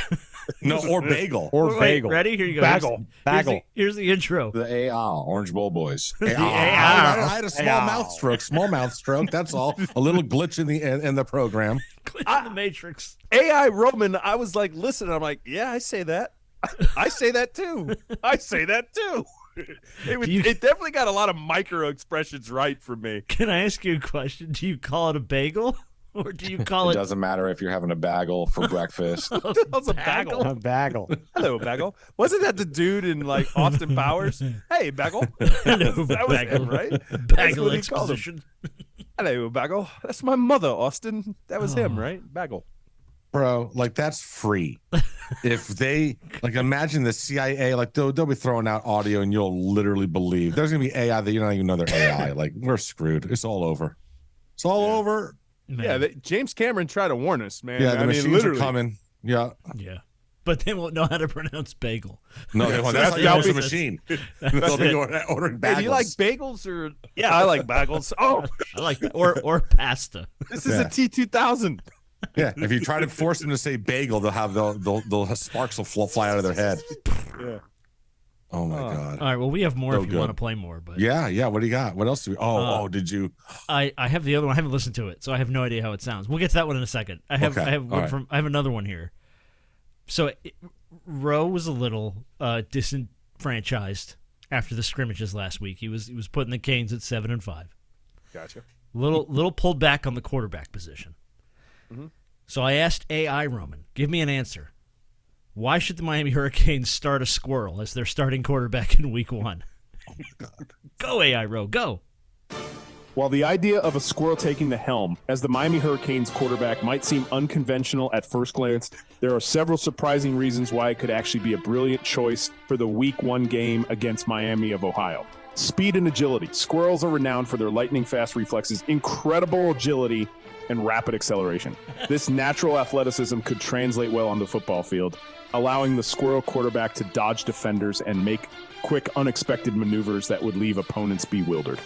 No, or bagel. Or Wait, bagel. Ready? Here you go. Bagel. Here's the intro. The AR, Orange Bowl Boys. I had a small mouth stroke. That's all. A little glitch in the program. Glitch in the Matrix. AI Roman, I was like, listen, I'm like, yeah, I say that. I say that too. I say that too. It definitely got a lot of micro expressions right for me. Can I ask you a question? Do you call it a bagel? Or do you call It it doesn't matter if you're having a bagel for breakfast. That was a bagel. A bagel. Hello, Bagel. Wasn't that the dude in like Austin Powers? Hey, Bagel. Hello, That was Bagel. him, right? That's Bagel what he called him. exposition? Hello, Bagel. That's my mother, Austin. That was him, right? Bagel. Bro, like that's free. If they like imagine the CIA, like they'll be throwing out audio and you'll literally believe there's gonna be AI that you don't even know they're AI. Like we're screwed. It's all over. It's all over. Man. Yeah, James Cameron tried to warn us, man. Yeah, the machines literally. are coming. Yeah. Yeah. But they won't know how to pronounce bagel. No, they won't. That's how you that'll use the be- machine. They'll be ordering bagels. Hey, do you like bagels or? Yeah, I like bagels. Oh, I like that. Or pasta. this is a T2000. Yeah, if you try to force them to say bagel, they'll have sparks will fly out of their head. Yeah. Oh my god. All right. Well, we have more So if you good. want to play more. But Yeah. What do you got? What else do we? Did you? I have the other one. I haven't listened to it, so I have no idea how it sounds. We'll get to that one in a second. I have Okay. one All right. from. I have another one here. So Rowe was a little disenfranchised after the scrimmages last week. He was putting the Canes at 7-5. Gotcha. Little pulled back on the quarterback position. Mhm. So I asked AI Roman, give me an answer. Why should the Miami Hurricanes start a squirrel as their starting quarterback in week 1? Oh my God. Go AI Rowe, go. While the idea of a squirrel taking the helm as the Miami Hurricanes quarterback might seem unconventional at first glance, there are several surprising reasons why it could actually be a brilliant choice for the Week 1 game against Miami of Ohio. Speed and agility. Squirrels are renowned for their lightning-fast reflexes, incredible agility, and rapid acceleration. This natural athleticism could translate well on the football field, allowing the squirrel quarterback to dodge defenders and make quick, unexpected maneuvers that would leave opponents bewildered.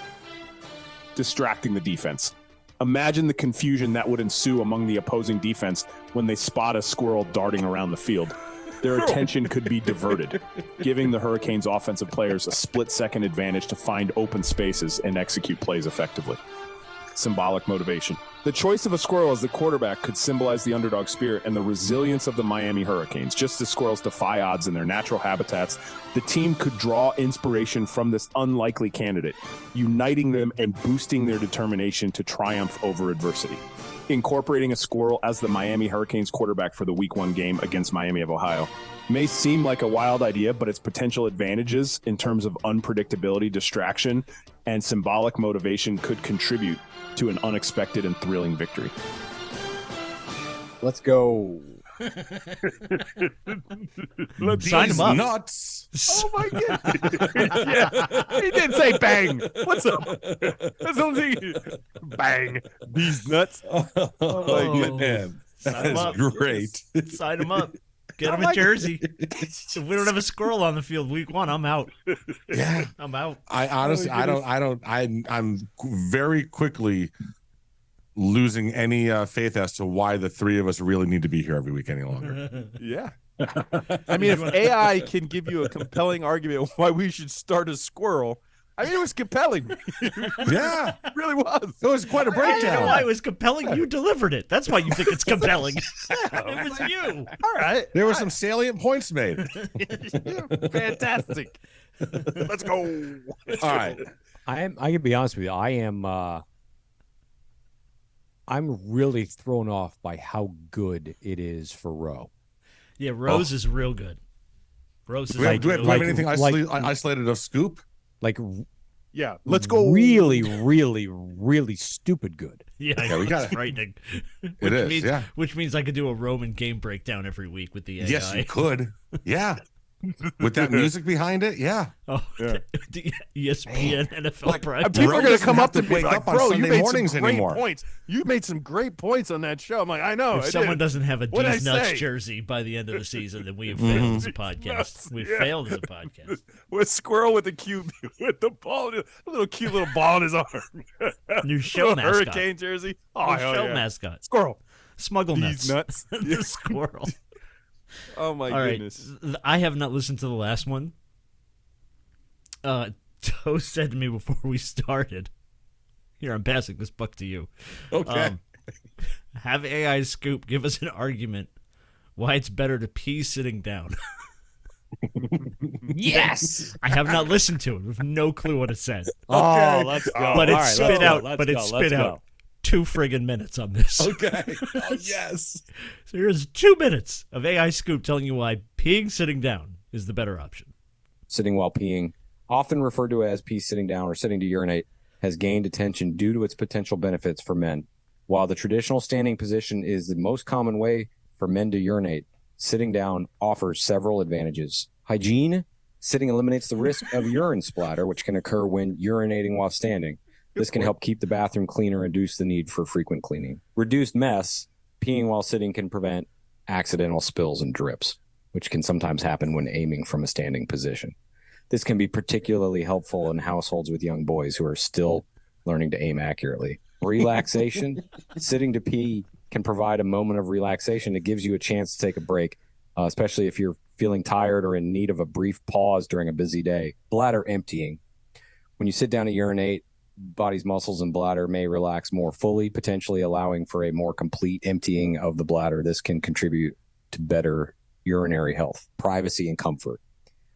Distracting the defense. Imagine the confusion that would ensue among the opposing defense when they spot a squirrel darting around the field. Their attention could be diverted, giving the Hurricanes' offensive players a split-second advantage to find open spaces and execute plays effectively. Symbolic motivation. The choice of a squirrel as the quarterback could symbolize the underdog spirit and the resilience of the Miami Hurricanes. Just as squirrels defy odds in their natural habitats, the team could draw inspiration from this unlikely candidate, uniting them and boosting their determination to triumph over adversity. Incorporating a squirrel as the Miami Hurricanes quarterback for the Week 1 game against Miami of Ohio may seem like a wild idea, but its potential advantages in terms of unpredictability, distraction, and symbolic motivation could contribute to an unexpected and thrilling victory. Let's go. Sign him up. Nuts. Oh my God. Yeah. He did say bang. What's up? That's only bang. These nuts. Oh my man, Sign that him is up. great. Sign him up. Get him a jersey. If we don't have a squirrel on the field week 1, I'm out. Yeah, I'm out. I honestly, I'm very quickly losing any faith as to why the three of us really need to be here every week any longer. Yeah. I mean, if AI can give you a compelling argument why we should start a squirrel, I mean, it was compelling. Yeah, It really was. it was quite a I don't know breakdown. why it was compelling. You delivered it. That's why you think it's compelling. It was you. All right. There were some salient points made. Fantastic. Let's go. All right. I can be honest with you. I'm really thrown off by how good it is for Rowe. Yeah, Rose is real good. Rose is Do we have, real good. anything isolated of Scoop? Like Yeah. Let's go. really, really, really stupid good. Yeah, we got it's it. frightening. It is, means, yeah. Which means I could do a Roman game breakdown every week with the AI. Yes, you could. Yeah. with that music behind it. Yeah. Oh, Yeah. the ESPN NFL prime People time. are going to come up to to me wake like, up on bro, you Sunday made mornings some great anymore. points. You made some great points on that show. I'm like, I know. If I someone did. doesn't have a What'd I D's Nuts say? jersey by the end of the season, then we have failed as a podcast. Nuts, We've yeah. failed as a podcast. With Squirrel with the cute, with the ball, a little cute little ball in his arm. New show Little mascot. Hurricane jersey. Oh, New hell show yeah. mascot. Squirrel. Smuggle These nuts. nuts. The squirrel. Oh my All right. goodness. I have not listened to the last one. Toe said to me before we started, here, I'm passing this buck to you. Okay. Have AI Scoop give us an argument why it's better to pee sitting down. Yes. I have not listened to it. We have no clue what it said. Oh, let's go. But it All right, spit let's go, out. let's But it go, spit let's out go. 2 friggin' minutes on this. Okay. Oh, yes. So here's 2 minutes of AI Scoop telling you why peeing sitting down is the better option. Sitting while peeing, often referred to as pee sitting down or sitting to urinate, has gained attention due to its potential benefits for men. While the traditional standing position is the most common way for men to urinate, sitting down offers several advantages. Hygiene, sitting eliminates the risk of urine splatter, which can occur when urinating while standing. This can help keep the bathroom cleaner and reduce the need for frequent cleaning. Reduced mess, peeing while sitting can prevent accidental spills and drips, which can sometimes happen when aiming from a standing position. This can be particularly helpful in households with young boys who are still learning to aim accurately. Relaxation, sitting to pee can provide a moment of relaxation. It gives you a chance to take a break, especially if you're feeling tired or in need of a brief pause during a busy day. Bladder emptying. When you sit down to urinate, body's muscles and bladder may relax more fully, potentially allowing for a more complete emptying of the bladder. This can contribute to better urinary health, privacy, and comfort.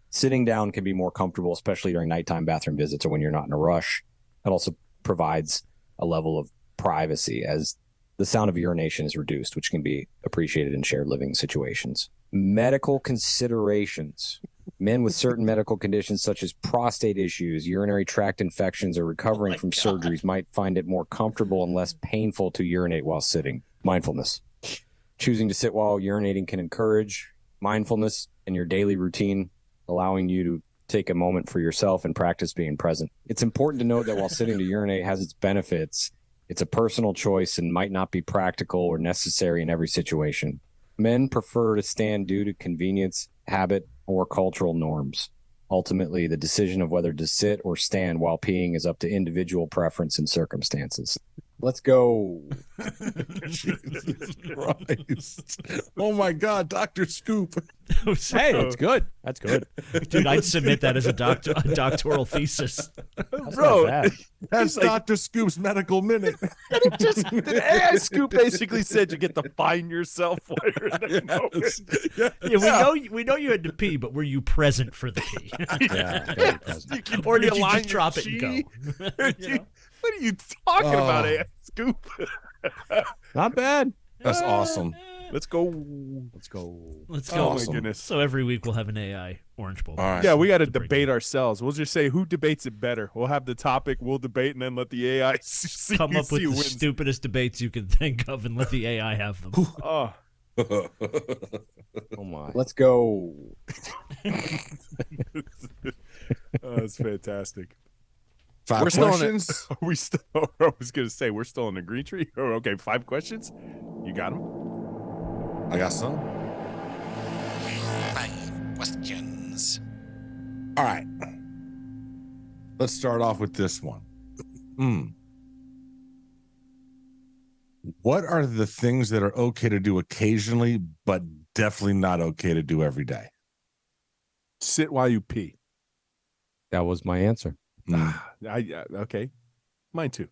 Sitting down can be more comfortable, especially during nighttime bathroom visits or when you're not in a rush. It also provides a level of privacy as the sound of urination is reduced, which can be appreciated in shared living situations. Medical considerations. Men with certain medical conditions such as prostate issues, urinary tract infections, or recovering from surgeries might find it more comfortable and less painful to urinate while sitting. Mindfulness. Choosing to sit while urinating can encourage mindfulness in your daily routine, allowing you to take a moment for yourself and practice being present. It's important to note that while sitting to urinate has its benefits, it's a personal choice and might not be practical or necessary in every situation. Men prefer to stand due to convenience, habit, or cultural norms. Ultimately, the decision of whether to sit or stand while peeing is up to individual preference and circumstances. Let's go. Jesus Christ. Oh my God, Dr. Scoop. Hey, that's good. That's good. Dude, I'd submit that as a doctoral thesis. That's Bro, not bad. That's Dr. Scoop's medical minute. the AI Scoop basically said you get to find yourself while you're in that moment. Yeah, we know you had to pee, but were you present for the pee? Yeah, very present. You can Or did you realign just drop your it and go? chi. What are you talking about, AI Scoop? Not bad. That's awesome. Let's go. Let's go. Let's go. Oh, Awesome. my goodness. So every week we'll have an AI Orange Bowl. All right. Yeah, we got to To bring debate in. ourselves. We'll just say who debates it better. We'll have the topic, we'll debate, and then let the AI see Come up with who the wins. stupidest debates you can think of and let the AI have them. Oh, Oh my. Let's go. that's fantastic. 5 We're still on it. questions. Are we still? I was going to say we're still in the Greentree. Oh, okay, 5 questions. You got them. I got some. 5 questions. All right. Let's start off with this one. What are the things that are okay to do occasionally, but definitely not okay to do every day? Sit while you pee. That was my answer. Okay, mine too.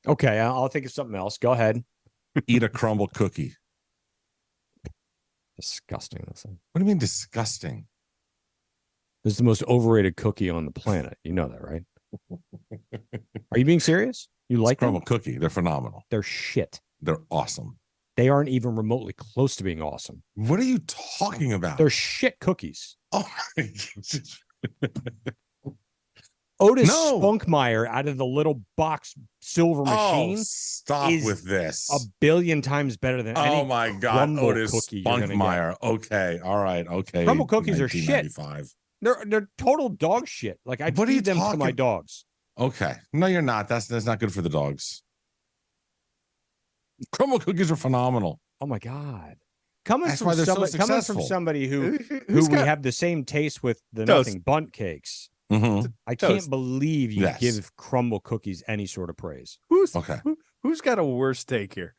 Okay, I'll think of something else. Go ahead. Eat a crumble cookie. Disgusting. This thing. What do you mean disgusting? This is the most overrated cookie on the planet. You know that, right? Are you being serious? You like Crumble them? cookie. They're phenomenal. They're shit. They're awesome. They aren't even remotely close to being awesome. What are you talking about? They're shit cookies. Oh my Otis No. Spunkmeyer out of the little box silver machine stop is with this. a billion times better than any Oh my God, crumble Otis cookie you're gonna get. Spunkmeyer. Okay, all right, okay. Crumble cookies are shit. 1995. They're total dog shit. Like I'd What are you feed them to my talking- dogs. Okay, no, you're not. That's not good for the dogs. Crumble cookies are phenomenal. Oh my God. Coming That's from why they're so somebody, coming from successful. somebody who Who's we got- have the same taste with the Toast. nothing bunt cakes. Mhm. I Toast. can't believe you Yes. give crumble cookies any sort of praise. Okay. Who's got a worse take here?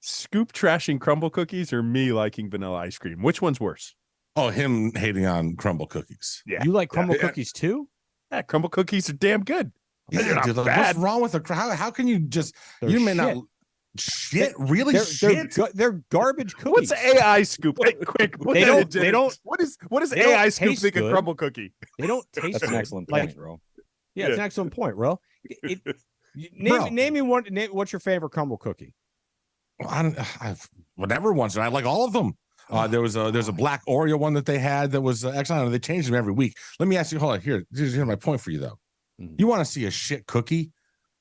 Scoop trashing crumble cookies or me liking vanilla ice cream? Which one's worse? Oh, him hating on crumble cookies. Yeah. You like crumble Yeah. cookies too? Yeah, crumble cookies are damn good. They're Yeah, not dude, like, bad. what's wrong with the how can you just They're you may shit. not shit really They're, shit? they're garbage cookies. What's AI Scoop? Hey, quick. They don't- they don't- What does they don't AI Scoop taste think of good. crumble cookie? They don't taste That's an good. excellent Like, point, bro. yeah, it's an excellent point, bro. Name me one. What's your favorite crumble cookie? I've whatever ones, and I like all of them. There's a black Oreo one that they had that was excellent. They change them every week. Let me ask you, hold on, here's my point for you though. Mhm. You want to see a shit cookie?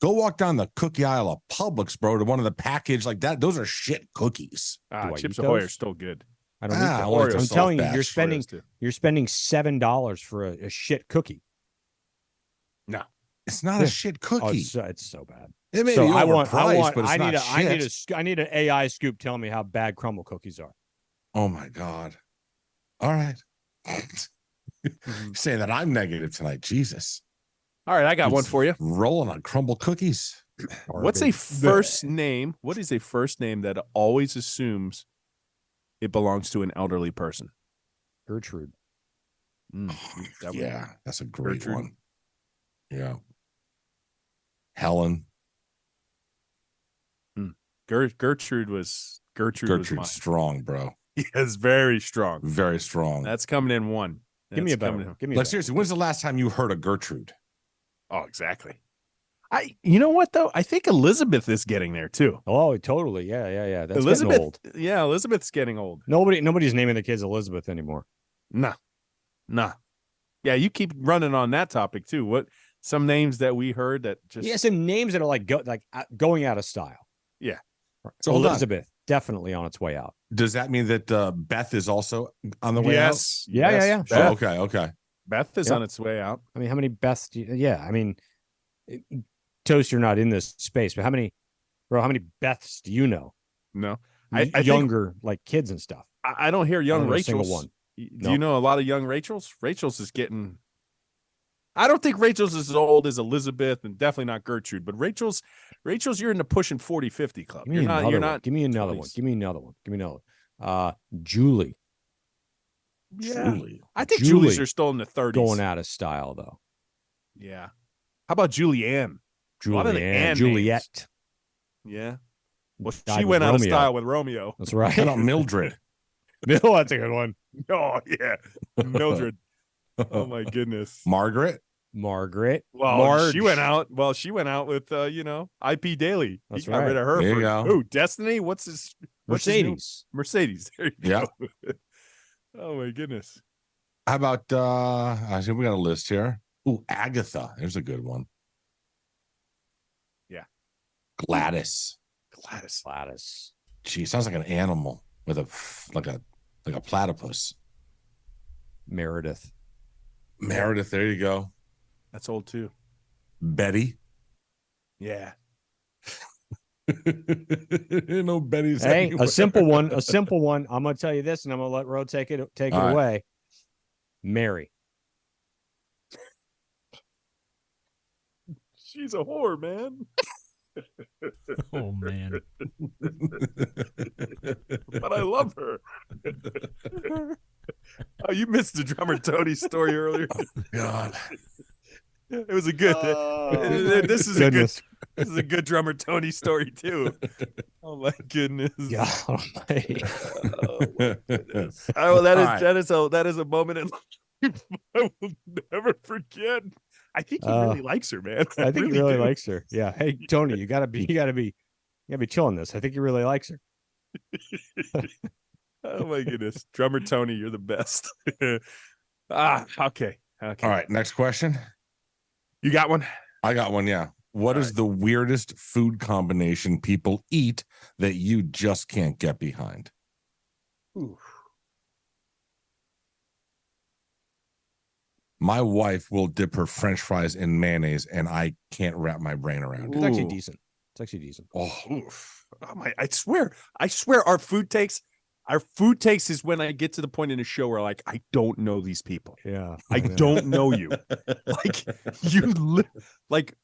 Go walk down the cookie aisle of Publix, bro, to one of the package like that. Those are shit cookies. Do I Chips eat Ahoy those? are still good. I don't Ah, eat I those. like the I'm soft telling you, batch you're spending $7 for a shit cookie. It's not Yeah. a shit Oh, cookie. it's so bad. It may So be I overpriced, but it's not shit. I need an AI Scoop telling me how bad crumble cookies are. Oh my God. All right. Saying that I'm negative tonight. Jesus. All right, I got one It's for you. Rolling on crumble cookies. What's a first name? What is a first name that always assumes it belongs to an elderly person? Gertrude? That would- Yeah, that's a great Gertrude. one. Yeah. Helen. Gertrude was Gertrude's mine. strong, bro. Yes, very strong. Very strong. That's coming in one. Give me a That's better coming one. in- Give me a Like better seriously, when's the last time you heard of Gertrude? Oh, exactly. You know what though? I think Elizabeth is getting there too. Oh, totally. Yeah. That's Elizabeth, getting old. yeah, Elizabeth's getting old. Nobody's naming the kids Elizabeth anymore. Nah. Yeah, you keep running on that topic too. What some names that we heard that just Yeah, some names that are like going out of style. Yeah. So hold on. Elizabeth definitely on its way out. Does that mean that Beth is also on the way out? yes, Yeah, yes, yeah. Beth, Oh, okay. Beth is Yeah. on its way out. I mean, how many Beths do you, yeah, I mean, Toast, you're not in this space, but how many Beths do you know? No, I think- Younger, like kids and stuff. I don't hear I young don't know a single Rachel's. one. Do No. you know a lot of young Rachel's? Rachel's is getting. I don't think Rachel's is as old as Elizabeth and definitely not Gertrude, but Rachel's you're in the pushing 40, 50 club. Give me You're another not, you're one. not. Give me another one. 20s. Give me another one. Give me another one. Julie Yeah. Truly. I think Julie Julie's are still in the 30s. going out of style though. Yeah. How about Julianne? A lot of the Julianne, Ann Juliet. Yeah. Well, Died she with went out of Romeo. style with Romeo. That's right. How about Mildred? No, that's a good one. Oh yeah, Mildred. Oh my goodness. Margaret? Margaret. Well, Marge. she went out. Well, she went out with IP Daily. That's He got right. rid of her. There you for, go. Ooh, Destiny. What's his new- Mercedes. Mercedes. There you Yeah. go. Oh my goodness. How about I think we got a list here. Ooh, Agatha. There's a good one. Yeah. Gladys. Gladys. Gee, sounds like an animal with like a platypus. Meredith. Meredith, there you go. That's old too. Betty. Yeah. No Betty's. Hey, anywhere. a simple one. A simple one. I'm gonna tell you this, and I'm gonna let Ro take it All right. away. Mary. She's a whore, man. Oh man. But I love her. Oh, you missed the drummer Tony story earlier. God. It was a good. This is Goodness. This is a good drummer Tony story too. Oh my goodness. God almighty. Oh, that is All right. that is a moment in life I will never forget. I think he really likes her, man. I think he really do. likes her. Yeah. Hey, Tony, you gotta be chilling this. I think he really likes her. Oh my goodness, drummer Tony, you're the best. Okay. All right, next question. You got one? I got one. Yeah. What is the weirdest food combination people eat that you just can't get behind? Ooh. My wife will dip her French fries in mayonnaise, and I can't wrap my brain around It's it. actually decent. It's actually decent. Oh, Oof. Oh my, I swear our food takes is when I get to the point in the show where like I don't know these people. Yeah. I don't know you. Like like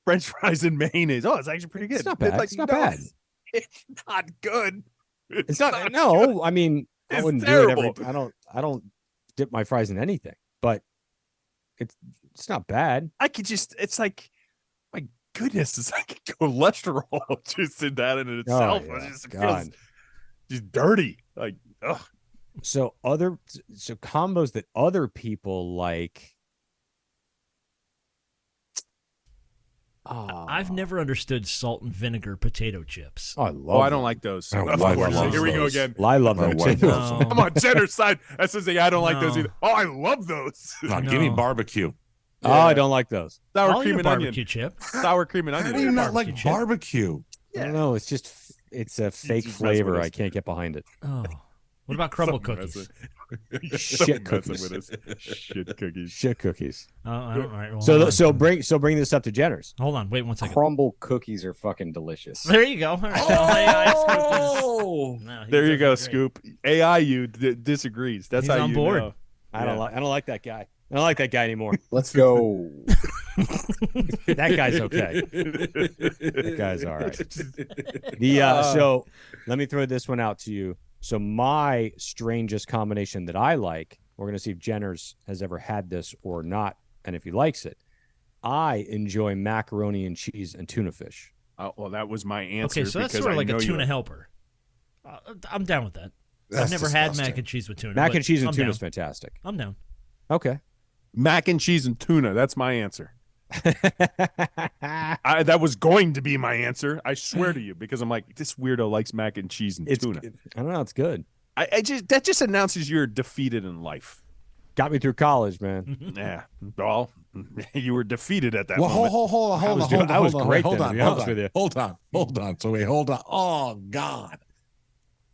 French fries and mayonnaise. Oh, it's actually pretty good. It's not bad. Like, It's not no, bad. It's not good. It's not. No, I mean, I It's wouldn't terrible. do it every. I don't dip my fries in anything, but it's not bad. I could just. It's like, my goodness, it's like cholesterol just in that in itself. yeah. It just God. feels just dirty. Like, ugh. So combos that other people like. I've never understood salt and vinegar potato chips. Oh, I love. Oh, I don't like those. Oh, Of I course. love Here we go those. again. I love My them wife too. loves them. I'm on Jenner's side. That says I don't like those No. either. Oh, I love those. No, give me No. barbecue. Oh, I don't like those. Sour I'll eat cream a and barbecue onion. chip. Sour cream and How onion. do you not barbecue like chip. barbecue? I don't know. It's just it's a fake just messing with flavor. us. I can't get behind it. Oh, what about crumble Stop cookies? messing- Shit stop messing cookies. with us. Shit cookies. Shit cookies. I don't, all right, well, So hold on. bring this up to Jenner's. Hold on, wait 1 second. Crumble cookies are fucking delicious. There you go. All right. Oh! No, he There you does go, it great. Scoop. AIU disagrees. That's He's how on you board. know. I don't like that guy. I don't like that guy anymore. Let's go. That guy's okay. That guy's all right. So let me throw this one out to you. So my strangest combination that I like, we're gonna see if Jenner's has ever had this or not, and if he likes it. I enjoy macaroni and cheese and tuna fish. Oh, well, that was my answer. Okay, so that's because sort of I like know a you- tuna helper. I'm down with that. That's I've never had disgusting. mac and cheese with tuna. Mac but and cheese and I'm tuna is down. fantastic. I'm down. Okay. Mac and cheese and tuna. That's my answer. That was going to be my answer. I swear to you, because I'm like, this weirdo likes mac and cheese and tuna. I don't know. It's good. That just announces you're defeated in life. Got me through college, man. Yeah. Well, you were defeated at that Well, moment. hold on. I was great then, to be honest with you. Hold on. So wait, hold on. Oh God.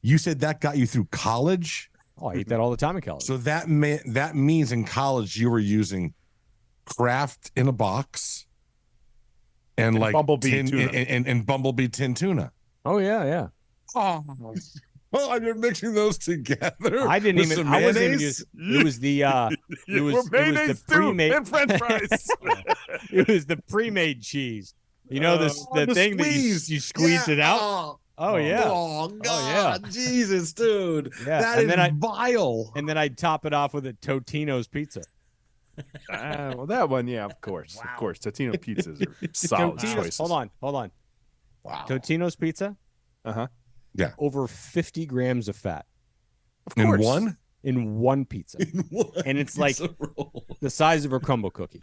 You said that got you through college? Oh, I eat that all the time in college. So that means in college you were using Kraft in a box and like Bumblebee tin, tuna. and Bumblebee tin tuna. Oh yeah. Oh, well, you're mixing those together. I didn't with even. some I wasn't even. mayonnaise? It was the. It was mayonnaise the pre-made. too, and French fries. It was the pre-made cheese. You know this the thing squeeze. that you squeeze Yeah. it out. Oh yeah. Oh God. yeah. Jesus, dude. Yeah. That And is then vile. And then I'd top it off with a Totino's pizza. Well, that one, yeah, of course. Of course. Totino pizzas are solid Totino's. choices. Hold on. Wow. Totino's pizza. Uh-huh. Yeah. Over 50 grams of fat Of course. In one? in one pizza, and it's like the size of a crumble cookie.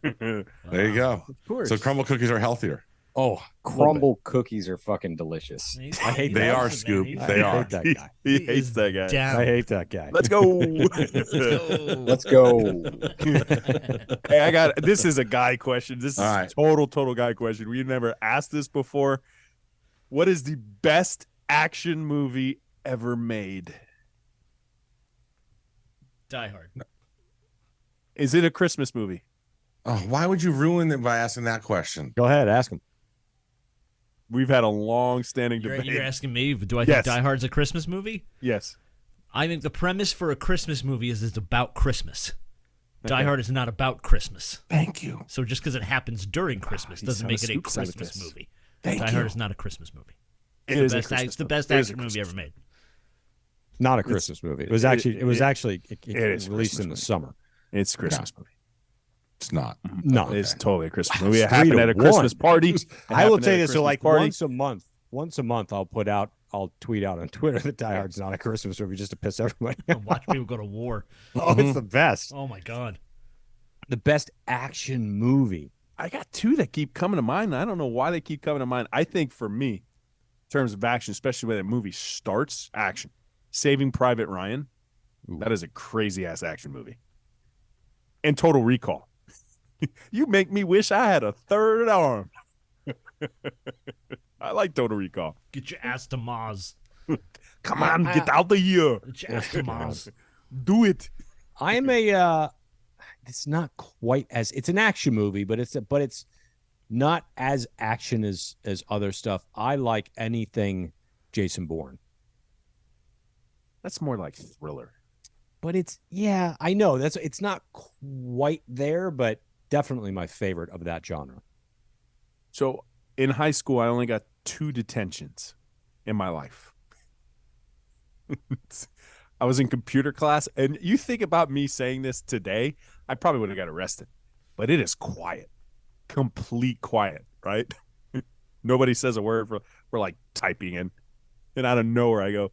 There you go. Of course. So crumble cookies are healthier. Oh, Crumble cookies are fucking delicious. I hate They that. are, Man, Scoop. he's- They I are. hate that guy. He hates that guy. Down. I hate that guy. Let's go. Let's go. Hey, I got this is a guy question. This is All a right. total guy question. We never asked this before. What is the best action movie ever made? Die Hard. Is it a Christmas movie? Oh, why would you ruin it by asking that question? Go ahead, ask him. We've had a long-standing You're debate. asking me, do I Yes. think Die Hard's a Christmas movie? Yes. I think the premise for a Christmas movie is it's about Christmas. Die Okay. Hard is not about Christmas. Thank you. So just because it happens during Christmas he's doesn't on make a it a scoop side of Christmas this. movie. Thank Die you. Hard is not a Christmas movie. It is a It's Christmas the movie. best It is a action movie Christmas ever made. Not a Christmas movie. It was actually. It was actually. It it is a released Christmas in the movie. summer. It's a Christmas movie. It's not. No, It's totally a Christmas movie. It It's 3 happened to at a 1. Christmas party. It I will happened tell at you a this. So, Christmas like party. once a month, I'll tweet out on Twitter that Die Hard's not a Christmas movie just to piss everybody off. Watch people go to war. Oh, it's the best. Oh my God. The best action movie. I got two that keep coming to mind. I don't know why they keep coming to mind. I think for me, in terms of action, especially when the movie starts, action. Saving Private Ryan. That is a crazy ass action movie. And Total Recall. You make me wish I had a third arm. I like Total Recall. Get your ass to Maz. Come on, get out of here. Get your ass to Maz. Do it. I'm a. It's not quite as. It's an action movie, but it's not as action as other stuff. I like anything Jason Bourne. That's more like thriller. But I know it's not quite there, but definitely my favorite of that genre. So in high school, I only got 2 detentions in my life. I was in computer class, and you think about me saying this today, I probably would have got arrested. But it is quiet, complete quiet, right? Nobody says a word. We're like typing in, and out of nowhere I go,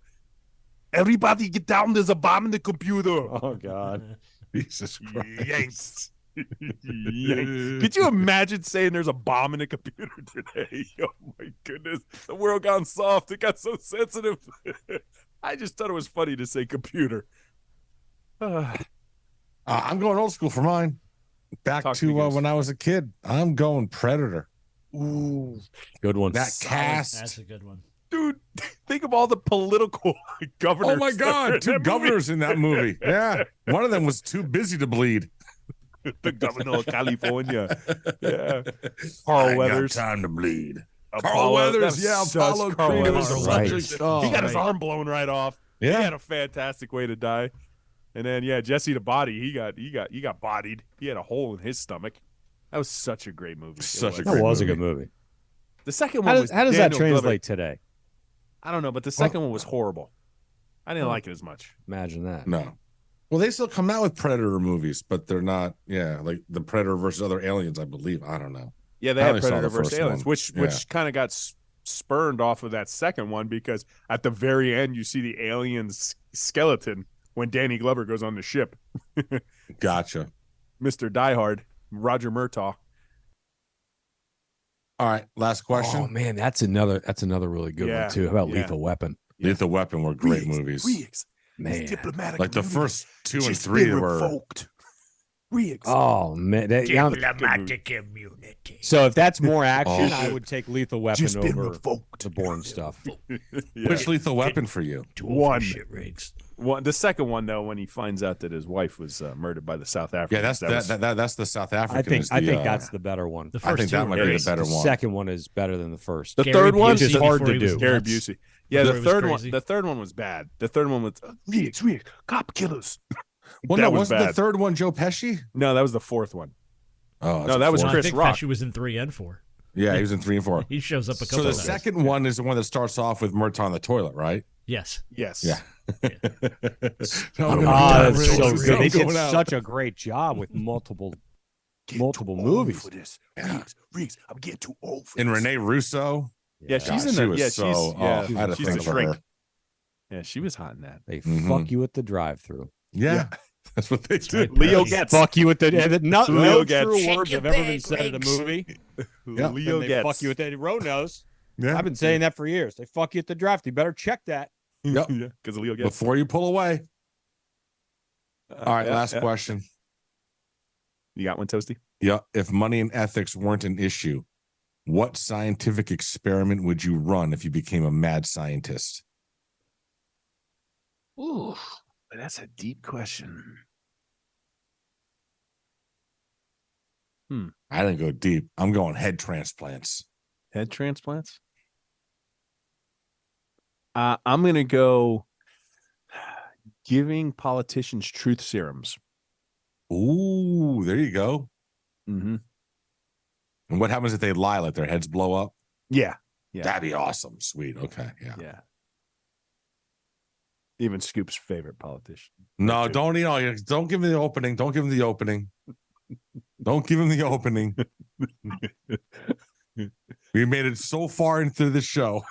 "Everybody get down! There's a bomb in the computer." Oh God, Jesus Christ. Yanks. Yanks. Could you imagine saying there's a bomb in the computer today? Oh my goodness. The world gone soft. It got so sensitive. I just thought it was funny to say computer. I'm going old school for mine. Back to when I was a kid. I'm going Predator. Ooh. Good one. That Solid. cast. That's a good one. Dude, think of all the political governors. Oh my God, 2 governors in that movie. Yeah. One of them was too busy to bleed. The governor of California. Yeah. Carl Weathers. Time to bleed. Carl Weathers. Yeah, Apollo Carl Creed Weathers. was Right. such a- He got his arm blown right off. Yeah. He had a fantastic way to die. And then Jesse the Body, he got bodied. He had a hole in his stomach. That was such a great movie. Such a that great was movie. a good movie. The second How one does, was how does that Daniel translate Glover. today? I don't know, but the second one was horrible. I didn't like it as much. Imagine that. No. Well, they still come out with Predator movies, but they're not, like the Predator versus other aliens, I believe. I don't know. Yeah, they I had only saw Predator the versus first Aliens, one. which kind of got spurned off of that second one because at the very end you see the alien's skeleton when Danny Glover goes on the ship. Gotcha. Mr. Diehard, Roger Murtaugh. All right, last question. Oh man, that's another really good Yeah, one too. How about yeah. Lethal Weapon? Lethal Weapon were great movies. Man, diplomatic Like the first 2 and 3 were. revoked. Riggs. oh man, Diplomatic immunity. So if that's more action, Oh. I would take Lethal Weapon Just been over revoked. the Bourne stuff. Yeah. Which Lethal Weapon for you? One. Shit rigs. The second one though, when he finds out that his wife was murdered by the South Africans. Yeah, that's the South African. I think that's the better one. The I first think two that were might be great. the better The one. second one is better than the first. The Gary third one Busey is hard before to he was do. Gary nuts. Busey. Yeah, Before the he was third one. crazy. The third one was bad. The third one was Riggs, cop killers. Well, That no, was wasn't the bad. third one Joe Pesci? No, that was the fourth one. Oh, No, that was No, I Chris think Rock. Pesci was in 3 and 4. Yeah, he was in 3 and 4. He shows up a couple So the of times. second one is the one that starts off with Murtaugh on the toilet, right? Yes. Yes. Yeah. That's so Really good. They did going out. such a great job with multiple Old movies. for this. Yeah. Riggs, I'm getting too old for And this. Renee Russo. Yeah, she's God, in she the. was Yeah, so. she's. Yeah, I had to she's think the for shrink. her. Yeah, she was hot in that. They Mhm. fuck you at the drive-through. Yeah, that's what they do. right. Leo They gets. Fuck you at the no Leo gets- true Shake words your have ever been bag, said in a Riggs. movie. Yeah. Leo They gets. fuck you at the road nose. Yeah. I've been saying that for years. They fuck you at the draft. You better check that. Yep. Yeah, because Leo gets. Before you pull away. All right, Yeah, last yeah. question. You got one, Toasty? Yeah, if money and ethics weren't an issue, what scientific experiment would you run if you became a mad scientist? Ooh, that's a deep question. I didn't go deep. I'm going head transplants. Head transplants? I'm going to go giving politicians truth serums. Ooh, there you go. Mm-hmm. And what happens if they lie, let their heads blow up? Yeah. Yeah. That'd be awesome. Sweet. Okay. Yeah. Yeah. Even Scoop's favorite politician. No, don't don't give him the opening. Don't give him the opening. Don't give him the opening. We made it so far into the show.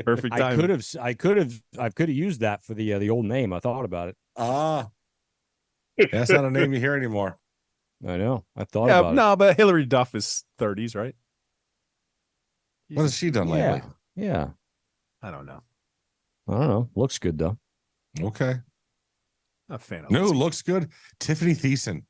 Perfect I time. could have used that for the old name. I thought about it. That's not a name you hear anymore. I know. I thought Yeah, about no, but Hillary Duff is 30s, right? What has she done it. lately? Yeah. I don't know. I don't know. Looks good though. Okay. Not a fan of No, Lizzie. looks good. Tiffany Thiessen.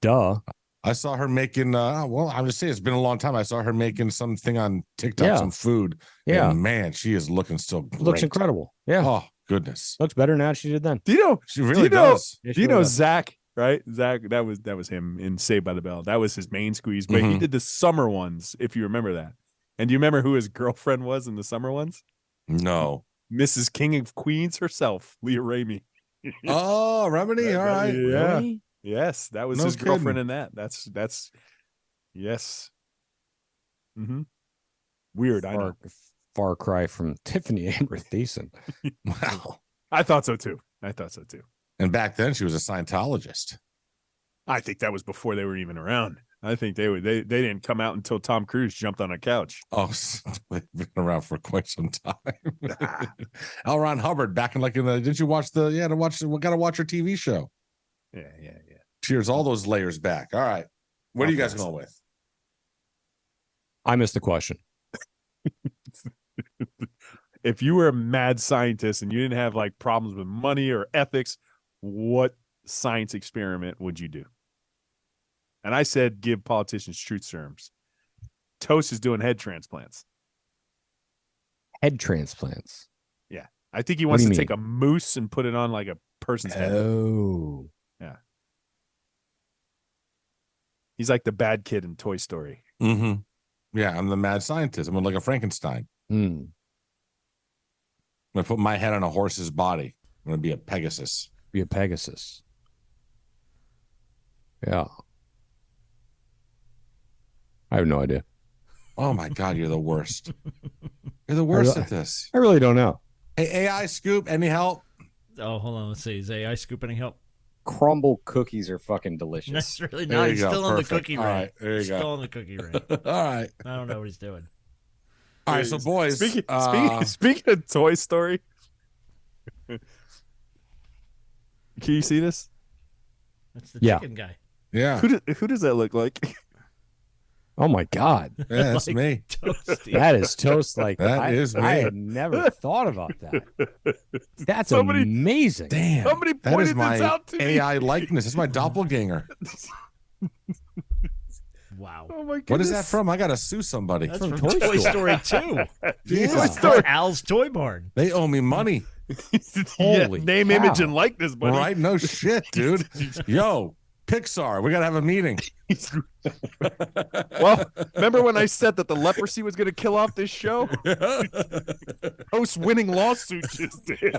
Duh. I saw her making. Well, I'm just saying it's been a long time. I saw her making something on TikTok, Yeah. some food. Yeah. And man, she is looking still great. Looks incredible. Yeah. Oh goodness, Looks better now than she did then. Do you know? she really does. Yeah, Do you she really know does. Zach? Right, Zach. That was him in Saved by the Bell. That was his main squeeze. But he Mhm. did the summer ones, if you remember that. And do you remember who his girlfriend was in the summer ones? No. Mrs. King of Queens herself, Leah Ramey. Oh, Remedy. All right. Yeah. Really? Yes, that was No his girlfriend kidding. in that. That's yes. Mm-hmm. Weird. I know. Far cry from Tiffany Amber Thiessen. Wow. I thought so too. And back then, she was a Scientologist. I think that was before they were even around. I think they didn't come out until Tom Cruise jumped on a couch. Oh, they've been around for quite some time. L. Ron Hubbard back in didn't you watch we got to watch her TV show. Yeah. Cheers, all those layers back. All right. What are you guys going with? I missed the question. If you were a mad scientist and you didn't have like problems with money or ethics, what science experiment would you do? And I said, give politicians truth serums. Toast is doing head transplants. Head transplants. Yeah. I think he What wants do to you take a moose and put it on like a person's head. Oh. Yeah. He's like the bad kid in Toy Story. Mm-hmm. Yeah, I'm the mad scientist. I'm like a Frankenstein. Hmm. I'm going to put my head on a horse's body. I'm going to be a Pegasus. Be a Pegasus. Yeah. I have no idea. Oh, my God, you're the worst. You're the worst at this. I really don't know. Hey, AI Scoop, any help? Oh, hold on. Let's see. Is AI Scoop any help? Crumble cookies are fucking delicious. That's really There not. you He's go. still on the Perfect. cookie All rant. right, there you He's go. still on the cookie rant. All right. I don't know what he's doing. All right, so boys. Speaking of Toy Story, can you see this? That's the Yeah. chicken guy. Yeah, Who does that look like? Oh my God. yeah, that's Like me. Toasty. That is toast like That is me. I had never thought about that. That's Somebody- amazing. Damn. Somebody That is pointed my this out to me. AI likeness. That's my doppelganger. Wow. Oh my goodness. What is that from? I got to sue somebody. That's from from Toy Toy Story. Story 2. Yeah. Toy Story. Al's Toy Barn. They owe me money. Holy name, cow. image, and likeness, buddy. Right? No shit, dude. Yo, Pixar, we got to have a meeting. Well, remember when I said that the leprosy was going to kill off this show? Post-winning lawsuit just did.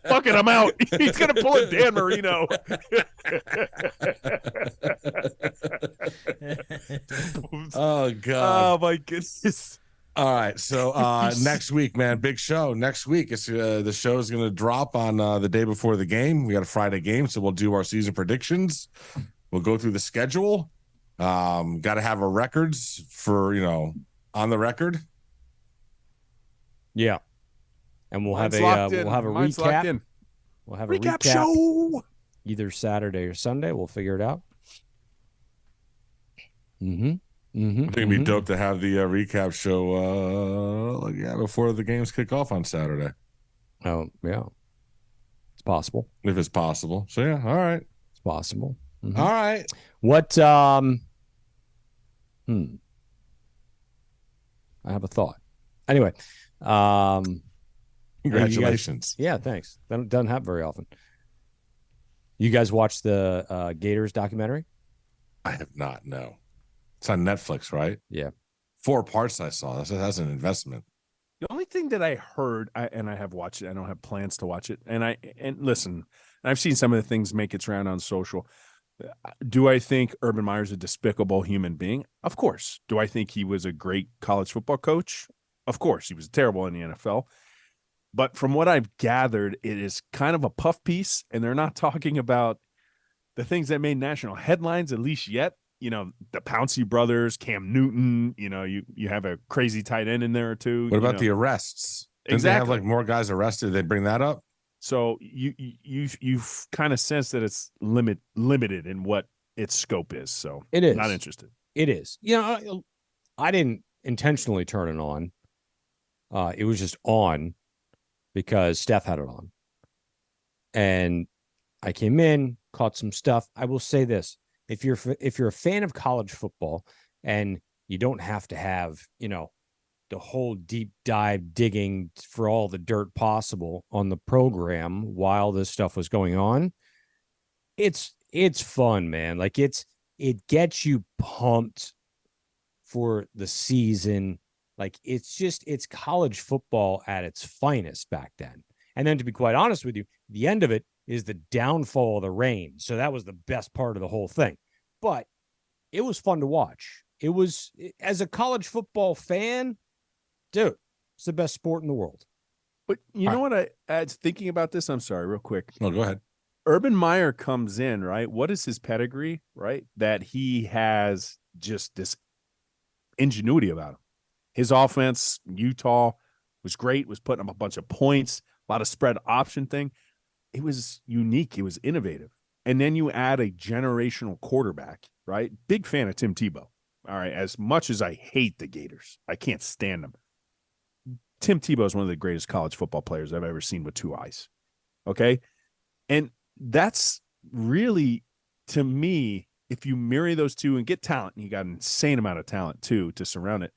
Fuck it, I'm out. He's going to pull a Dan Marino. Oh, God. Oh, my goodness. All right. So next week, man, big show. Next week, it's the show is going to drop on the day before the game. We got a Friday game, so we'll do our season predictions. We'll go through the schedule. Got to have our records for, on the record. Yeah. And we'll have Mine's a locked in. we'll have a Mine's locked recap. in. We'll have a Recap recap show. either Saturday or Sunday. We'll figure it out. Mm-hmm. Mm-hmm. I think it'd be dope to have the recap show before the games kick off on Saturday. Oh, yeah. It's possible. If it's possible. So yeah, all right. It's possible. Mhm. All right. What I have a thought. Anyway, Congratulations. yeah, thanks. That doesn't happen very often. You guys watch the Gators documentary? I have not, no. It's on Netflix, right? Yeah. 4 parts I saw. That's an investment. The only thing that I heard, and I have watched it, I don't have plans to watch it. And listen, I've seen some of the things make its round on social. Do I think Urban Meyer's a despicable human being? Of course. Do I think he was a great college football coach? Of course. He was terrible in the NFL. But from what I've gathered, it is kind of a puff piece, and they're not talking about the things that made national headlines, at least yet. The Pouncey brothers, Cam Newton, you have a crazy tight end in there or two. What about the arrests? Didn't they have more guys arrested? Did they bring that up? So you've kind of sensed that it's limited in what its scope is. So It is. not interested. It is. I didn't intentionally turn it on. It was just on because Steph had it on. And I came in, caught some stuff. I will say this: if you're a fan of college football and you don't have to have, the whole deep dive digging for all the dirt possible on the program while this stuff was going on, it's fun, man. Like it gets you pumped for the season. Like it's college football at its finest back then. And then, to be quite honest with you, the end of it is the downfall of the rain. So that was the best part of the whole thing. But it was fun to watch. It was, as a college football fan, dude, it's the best sport in the world. But you know what I was thinking about this? I'm sorry, real quick. No, go ahead. Urban Meyer comes in, right? What is his pedigree, right? That he has just this ingenuity about him. His offense, Utah, was great, was putting up a bunch of points, a lot of spread option thing. It was unique. It was innovative. And then you add a generational quarterback, right? Big fan of Tim Tebow. All right. As much as I hate the Gators, I can't stand them. Tim Tebow is one of the greatest college football players I've ever seen with two eyes. Okay. And that's really, to me, if you marry those two and get talent, and you got an insane amount of talent too to surround it.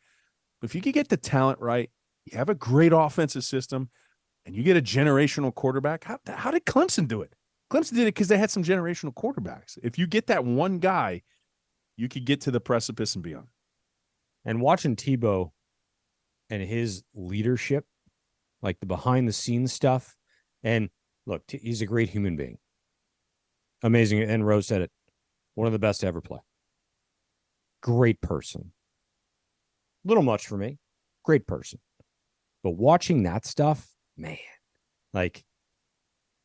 But if you could get the talent right, you have a great offensive system, and you get a generational quarterback. How did Clemson do it? Clemson did it because they had some generational quarterbacks. If you get that one guy, you could get to the precipice and beyond. And watching Tebow and his leadership, like the behind the scenes stuff. And look, he's a great human being. Amazing. And Rose said it. One of the best to ever play. Great person. Little much for me. Great person. But watching that stuff, man, like,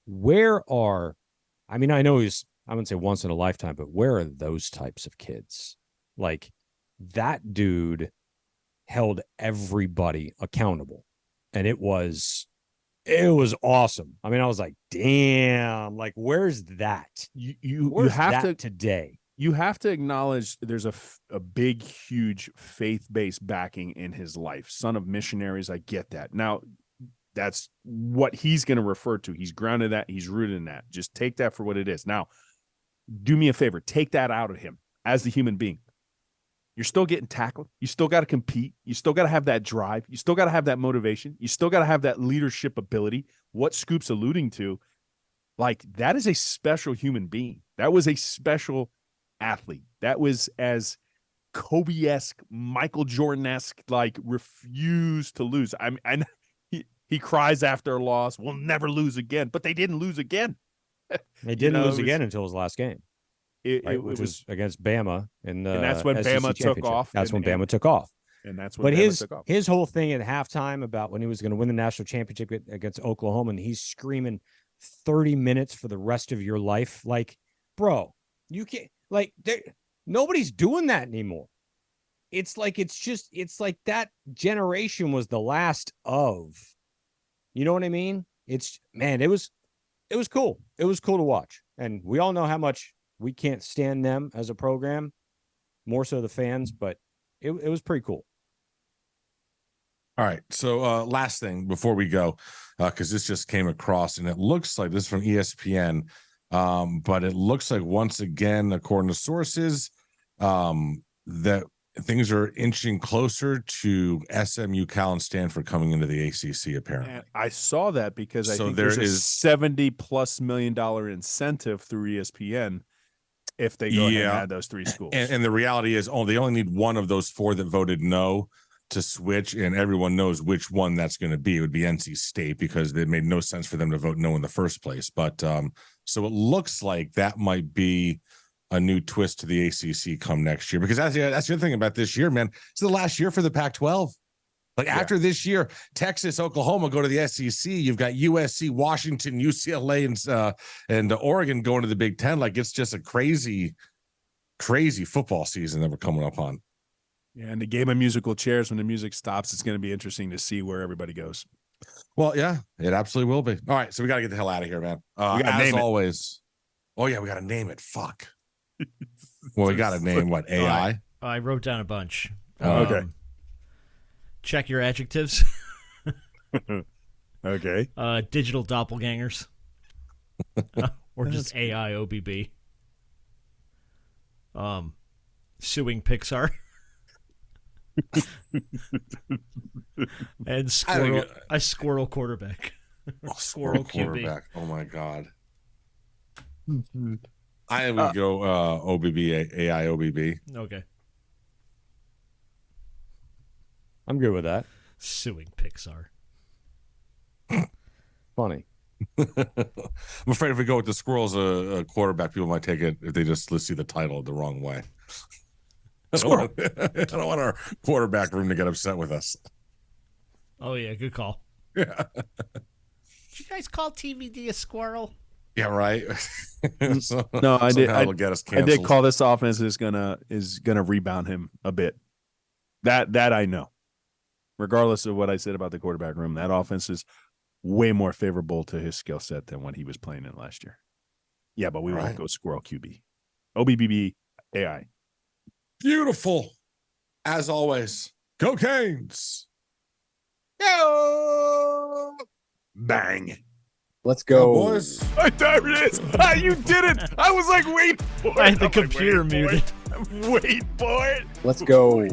I know he's, I wouldn't say once in a lifetime, but where are those types of kids? Like, that dude held everybody accountable. And it was awesome. I mean, I was like, damn, like, where's that? You have to today. You have to acknowledge there's a big, huge faith-based backing in his life. Son of missionaries, I get that. Now, that's what he's going to refer to. He's grounded that. He's rooted in that. Just take that for what it is. Now, do me a favor. Take that out of him as the human being. You're still getting tackled. You still got to compete. You still got to have that drive. You still got to have that motivation. You still got to have that leadership ability. What Scoop's alluding to, like, that is a special human being. That was a special athlete. That was as Kobe-esque, Michael Jordan-esque, like, refused to lose. He cries after a loss. We'll never lose again. But they didn't lose again. They didn't lose again until his last game. Which was against Bama. And that's when Bama took off. That's when Bama took off. And that's when Bama took off. His whole thing at halftime about when he was going to win the national championship against Oklahoma, and he's screaming 30 minutes for the rest of your life. Like, bro, you can't, like, nobody's doing that anymore. It's like that generation was the last of. You know what I mean? It was cool. It was cool to watch. And we all know how much we can't stand them as a program, more so the fans, but it was pretty cool. All right. So last thing before we go, because this just came across, and it looks like this is from ESPN, but it looks like, once again, according to sources, that things are inching closer to SMU, Cal, and Stanford coming into the ACC, apparently. And I saw that because I think there's a $70+ million incentive through ESPN if they go ahead and add those three schools. And the reality is, they only need one of those four that voted no to switch, and everyone knows which one that's going to be. It would be NC State, because it made no sense for them to vote no in the first place. But so it looks like that might be a new twist to the ACC come next year, because that's the other thing about this year, man. It's the last year for the Pac-12. Like, after this year, Texas, Oklahoma go to the SEC. You've got USC, Washington, UCLA, and Oregon going to the Big Ten. Like, it's just a crazy, crazy football season that we're coming up on. Yeah, and the game of musical chairs, when the music stops, it's going to be interesting to see where everybody goes. Well, yeah, it absolutely will be. All right, so we got to get the hell out of here, man. As always. Oh, yeah, we got to name it. Fuck. Well, we got to name what? AI? I wrote down a bunch. Okay. Check your adjectives. Okay. Digital doppelgangers. Or just AI OBB. Suing Pixar. And squirrel quarterback. Squirrel QB. quarterback. Oh my god. I would go OBB, AI OBB. Okay. I'm good with that. Suing Pixar. Funny. I'm afraid if we go with the squirrels, a quarterback, people might take it if they just see the title the wrong way. I don't want our quarterback room to get upset with us. Oh yeah, good call. Yeah. Did you guys call TVD a squirrel? Yeah, right. So, No, I did. it'll get us I canceled. did call this offense is gonna rebound him a bit. That I know. Regardless of what I said about the quarterback room, that offense is way more favorable to his skill set than when he was playing in last year. Yeah, but we won't go squirrel QB. OBBB AI. Beautiful. As always. Go Canes. Bang. Let's go. Boys. There it is. You did it. I was like, wait for it. I had the computer muted. Wait for it. Let's go.